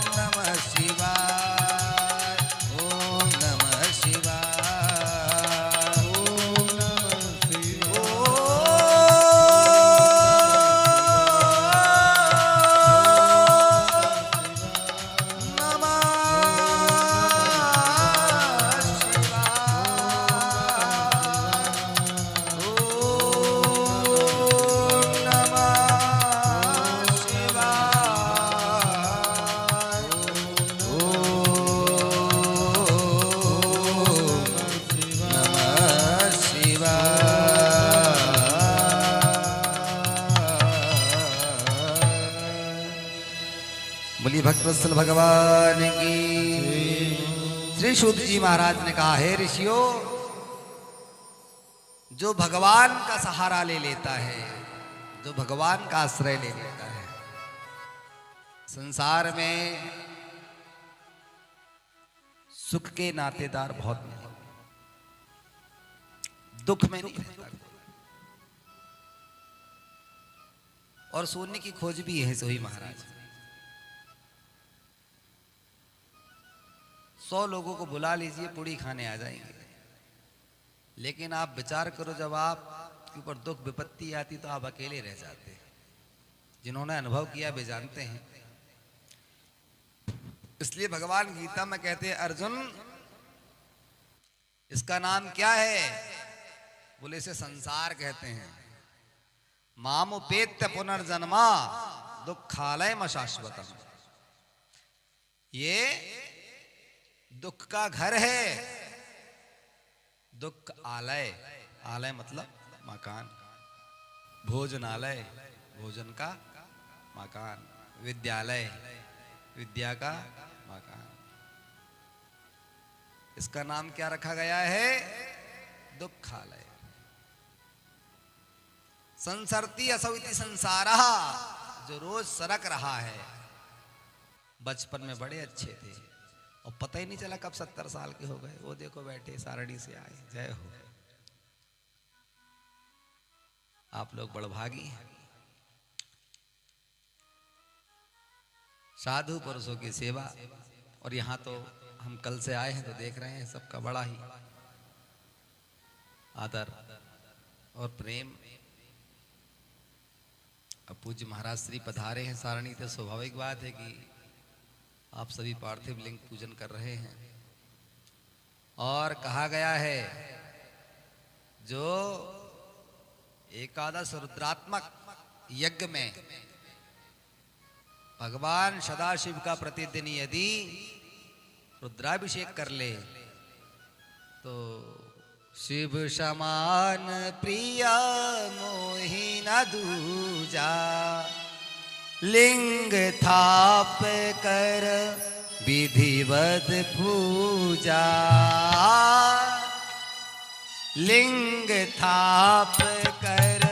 नमः शिवाय। ओम नमः शिवाय। बोलिए भक्तवत्सल भगवान की। श्री शुद्ध जी महाराज ने कहा है ऋषियों, जो भगवान का सहारा ले लेता है, जो भगवान का आश्रय ले लेता है, संसार में सुख के नातेदार बहुत नहीं, दुख में नहीं रहता। और सोने की खोज भी है सोही महाराज। 100 लोगों को बुला लीजिए, पूड़ी खाने आ जाएंगे। लेकिन आप विचार करो, जब आप के ऊपर दुख विपत्ति आती तो आप अकेले रह जाते हैं। जिन्होंने अनुभव किया वे जानते हैं। इसलिए भगवान गीता में कहते हैं, अर्जुन इसका नाम क्या है? बोले इसे संसार कहते हैं। मामुपेत्य पुनर्जन्मा दुखालयम शाश्वतम। ये दुख का घर है। दुख आलय, आलय मतलब मकान, भोजनालय भोजन का मकान, विद्यालय विद्या का मकान। इसका नाम क्या रखा गया है? दुखालय। संसरती असौ इति संसारः, जो रोज सरक रहा है। बचपन में बड़े अच्छे थे और पता ही नहीं चला कब 70 साल के हो गए। वो देखो बैठे सारणी से आए। जय हो, आप लोग बड़भागी हैं। साधु पुरुषों की सेवा। और यहाँ तो हम कल से आए हैं तो देख रहे हैं सबका बड़ा ही आदर और प्रेम। अब पूज्य महाराज श्री पधारे हैं सारणी, तो स्वाभाविक बात है कि आप सभी पार्थिव लिंग पूजन कर रहे हैं। और कहा गया है जो एकादश रुद्रात्मक यज्ञ में भगवान सदाशिव का प्रतिदिन यदि रुद्राभिषेक कर ले तो शिव समान प्रिया मोहि न दूजा, लिंग थाप कर विधिवत पूजा, लिंग थाप कर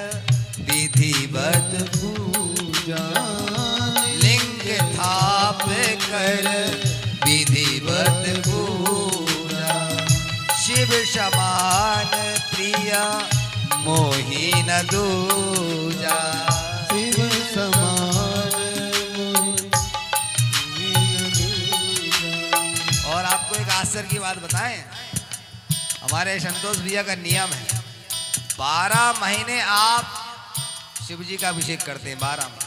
विधिवत पूजा, लिंग थाप कर विधिवत पूजा, शिव समान प्रिया मोहि न दूजा। शिव समान और आपको एक आश्चर्य की बात बताएं, हमारे संतोष भैया का नियम है 12 महीने आप शिव जी का अभिषेक करते हैं, 12 महीने।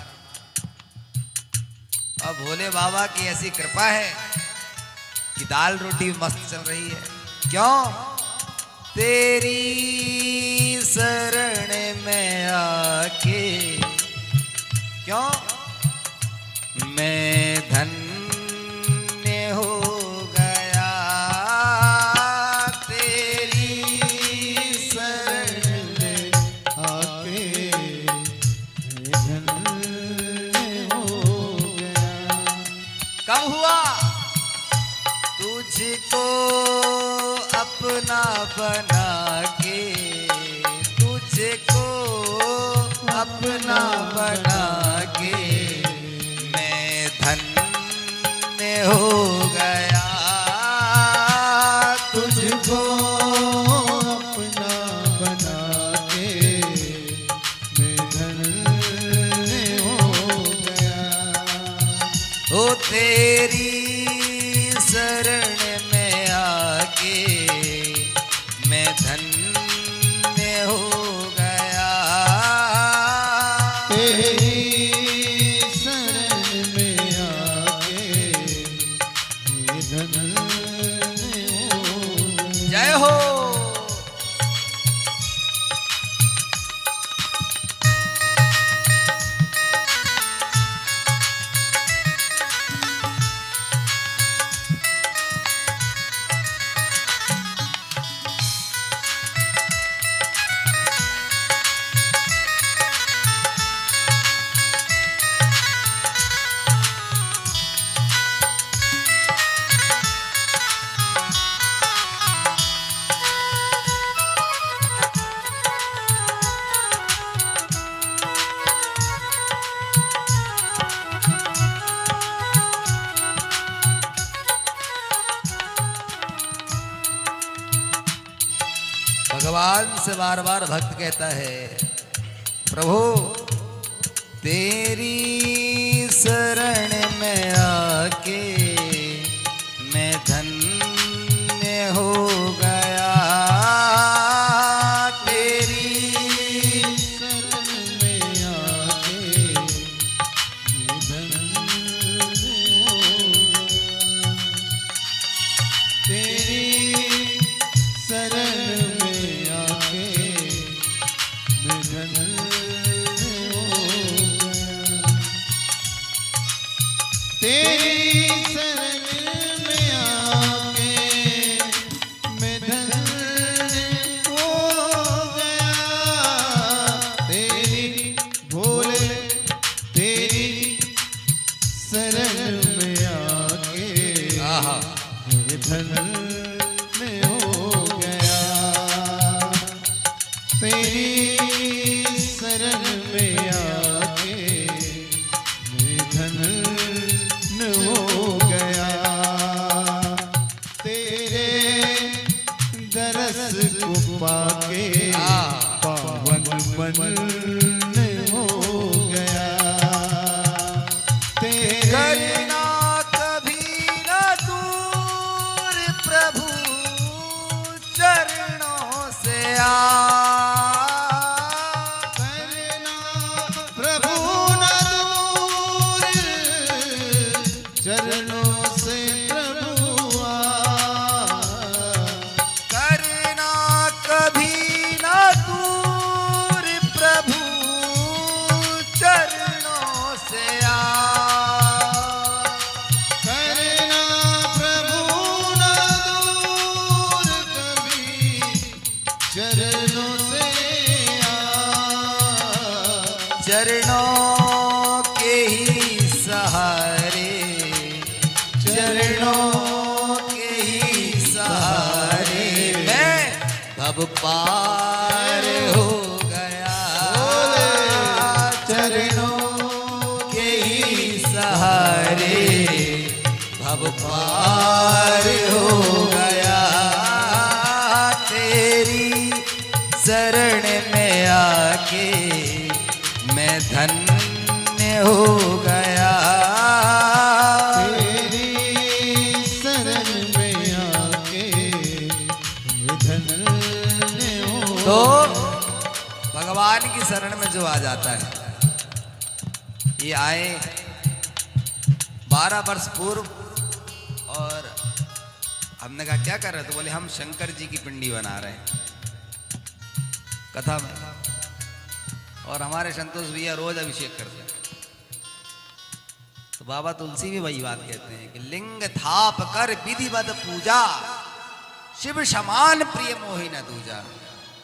अब भोले बाबा की ऐसी कृपा है कि दाल रोटी मस्त चल रही है। क्यों? तेरी शरण में आके, क्यों मैं धन्य हो गया, तेरी शरण में आके धन्य हो गया। कब हुआ? तुझको अपना बना के, तुझको अपना बना के मैं धन्य हो गया, तुझको अपना बना के मैं धन्य हो गया। ओ तेरी शरण में आके मैं धन्य हो गया, तेरी शरण में आके मैं धन्य हो गया। जय हो। भगवान से बार बार भक्त कहता है, प्रभु तेरी शरण में आके मैं धन्य हो गया, तेरी शरण में आके मैं धन्य हो गया। तेरी शरण में आके मैं धन्य हो गया। तेरी शरण में आके मैं धन्य हो गया। तेरी भोले तेरी शरण में आके आहा मैं धन्य हो गया। तेरी शरण में आके मैं धन्य हो गया। तेरे दरस को पाके पावन मन हो गया। तेरे करना कभी न दूर प्रभु चरणों से करना प्रभु न दूर चरणों से प्रभु करना कभी न दूर प्रभु चरणों के ही सहारे, चरणों के ही सहारे मैं भव पार हो गया। चरणों के ही सहारे भव पार हो गया। तेरी शरण में आके मैं धन्य हो गया। तेरी शरण में आके धन्य हो। तो भगवान की शरण में जो आ जाता है, ये आए 12 वर्ष पूर्व और हमने कहा क्या कर रहे? तो बोले हम शंकर जी की पिंडी बना रहे हैं कथा में, और हमारे संतोष भैया रोज अभिषेक करते हैं। तो बाबा तुलसी भी वही बात कहते हैं कि लिंग थाप कर विधिवत पूजा, शिव समान प्रिय मोहि न दूजा।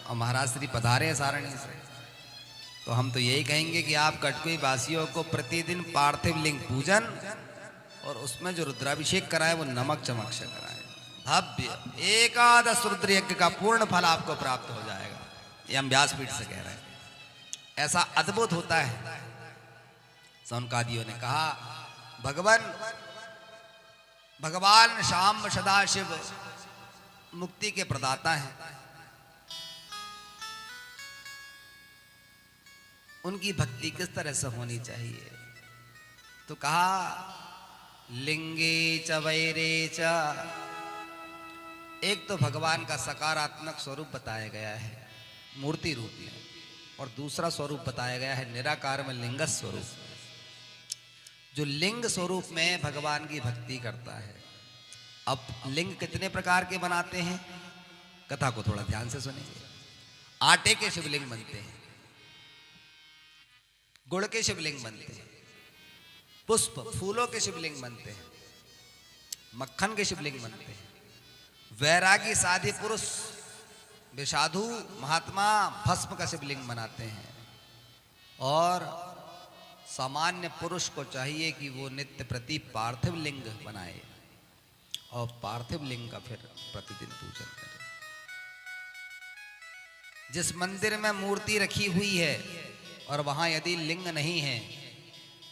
और महाराज श्री पधारे हैं सारणी से, तो हम तो यही कहेंगे कि आप कटकुई वासियों को प्रतिदिन पार्थिव लिंग पूजन और उसमें जो रुद्राभिषेक कराए वो नमक चमक से कराए। भव्य एकादश रुद्र यज्ञ का पूर्ण फल आपको प्राप्त हो जाएगा। ये हम व्यासपीठ से कह रहे हैं, ऐसा अद्भुत होता है। सौनकादियों ने कहा भगवान शाम सदाशिव मुक्ति के प्रदाता हैं, उनकी भक्ति किस तरह से होनी चाहिए? तो कहा लिंगे च वैरे च, एक तो भगवान का सकारात्मक स्वरूप बताया गया है मूर्ति रूप में, और दूसरा स्वरूप बताया गया है निराकार में लिंग स्वरूप। जो लिंग स्वरूप में भगवान की भक्ति करता है। अब लिंग कितने प्रकार के बनाते हैं, कथा को थोड़ा ध्यान से सुनिए। आटे के शिवलिंग बनते हैं, गुड़ के शिवलिंग बनते हैं, पुष्प फूलों के शिवलिंग बनते हैं, मक्खन के शिवलिंग बनते हैं, वैरागी साधि पुरुष विषाधु महात्मा भस्म का शिवलिंग बनाते हैं, और सामान्य पुरुष को चाहिए कि वो नित्य प्रति पार्थिव लिंग बनाए और पार्थिव लिंग का फिर प्रतिदिन पूजन करे। जिस मंदिर में मूर्ति रखी हुई है और वहां यदि लिंग नहीं है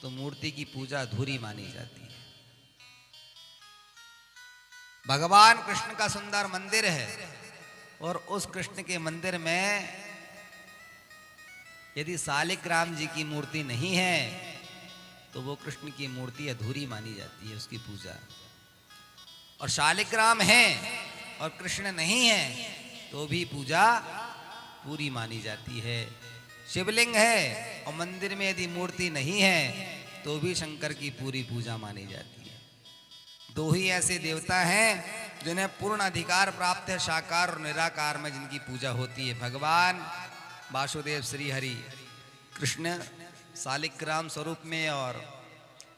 तो मूर्ति की पूजा अधूरी मानी जाती है। भगवान कृष्ण का सुंदर मंदिर है और उस कृष्ण के मंदिर में यदि शालिग्राम जी की मूर्ति नहीं है तो वो कृष्ण की मूर्ति अधूरी मानी जाती है, उसकी पूजा। और शालिग्राम है और कृष्ण नहीं है तो भी पूजा पूरी मानी जाती है। शिवलिंग है और मंदिर में यदि मूर्ति नहीं है तो भी शंकर की पूरी पूजा मानी जाती है। दो ही ऐसे देवता हैं जिन्हें पूर्ण अधिकार प्राप्त है साकार और निराकार में, जिनकी पूजा होती है। भगवान वासुदेव श्री हरि कृष्ण शालिग्राम स्वरूप में और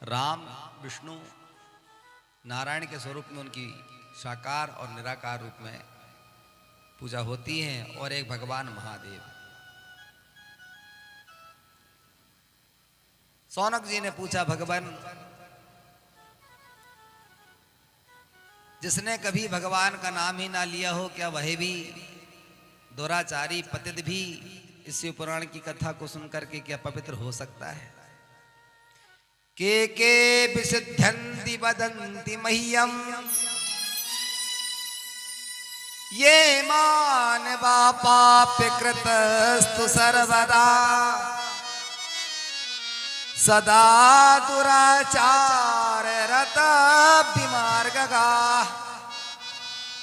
राम विष्णु नारायण के स्वरूप में उनकी साकार और निराकार रूप में पूजा होती है। और एक भगवान महादेव। सौनक जी ने पूछा भगवान, जिसने कभी भगवान का नाम ही ना लिया हो क्या वह भी दुराचारी पतित भी इस शिव पुराण की कथा को सुनकर के क्या पवित्र हो सकता है? के विशुद्धन्ति वदन्ति मह्यम ये मानवा पाप्य कृतस्तु सर्वदा सदा दुराचार रत विमार्गगा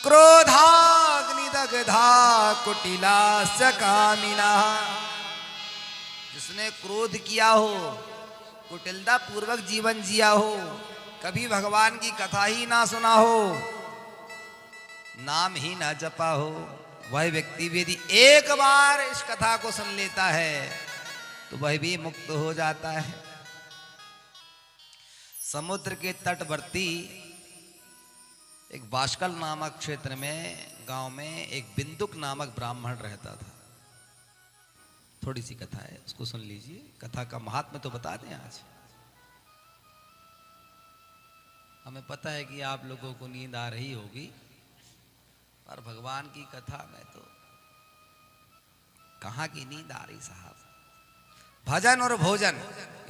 क्रोधाग्निदग्धा कुटिलाश्च कामिना। जिसने क्रोध किया हो, कुटिलता पूर्वक जीवन जिया हो, कभी भगवान की कथा ही ना सुना हो, नाम ही ना जपा हो, वह व्यक्ति भी यदि एक बार इस कथा को सुन लेता है तो वह भी मुक्त हो जाता है। समुद्र के तटवर्ती एक बाष्कल नामक क्षेत्र में गांव में एक बिंदुक नामक ब्राह्मण रहता था। थोड़ी सी कथा है, उसको सुन लीजिए। कथा का महात्म्य तो बता दें आज। हमें पता है कि आप लोगों को नींद आ रही होगी, पर भगवान की कथा में तो कहाँ की नींद आ रही साहब। भजन और भोजन,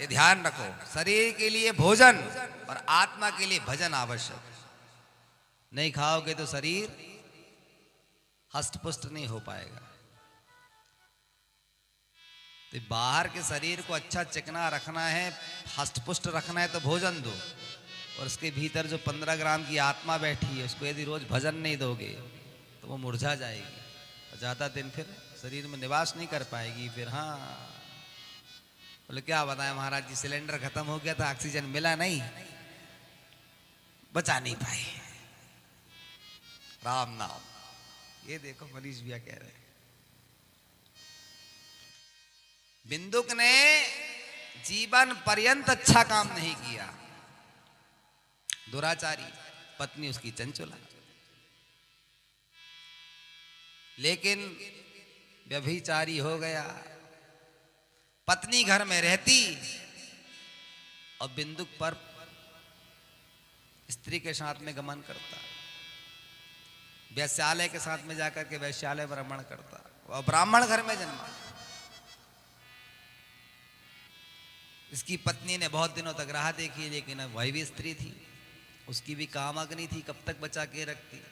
ये ध्यान रखो। शरीर के लिए भोजन और आत्मा के लिए भजन आवश्यक। नहीं खाओगे तो शरीर हष्ट पुष्ट नहीं हो पाएगा। तो बाहर के शरीर को अच्छा चिकना रखना है, हष्ट पुष्ट रखना है तो भोजन दो, और उसके भीतर जो 15 ग्राम की आत्मा बैठी है उसको यदि रोज भजन नहीं दोगे तो वो मुरझा जाएगी और ज़्यादा दिन फिर शरीर में निवास नहीं कर पाएगी। फिर हाँ बोले क्या बताएं महाराज जी, सिलेंडर खत्म हो गया था, ऑक्सीजन मिला नहीं, बचा नहीं पाए। राम नाम, ये देखो मनीष भैया कह रहे हैं। बिंदुक ने जीवन पर्यंत अच्छा काम नहीं किया, दुराचारी, पत्नी उसकी चंचुला, लेकिन व्यभिचारी हो गया। पत्नी घर में रहती और बिंदुक पर स्त्री के साथ में गमन करता, वैश्यालय के साथ में जाकर के वैश्यालय भ्रमण करता, और ब्राह्मण घर में जन्मा। इसकी पत्नी ने बहुत दिनों तक राह देखी, लेकिन अब वही भी स्त्री थी, उसकी भी काम अग्नि थी, कब तक बचा के रखती।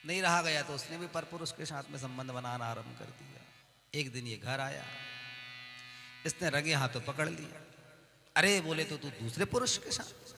नहीं रहा गया तो उसने भी परपुरुष के साथ में संबंध बनाना आरंभ कर दिया। एक दिन ये घर आया, इसने रंगे हाथों पकड़ लिया। अरे बोले तो तू दूसरे पुरुष के साथ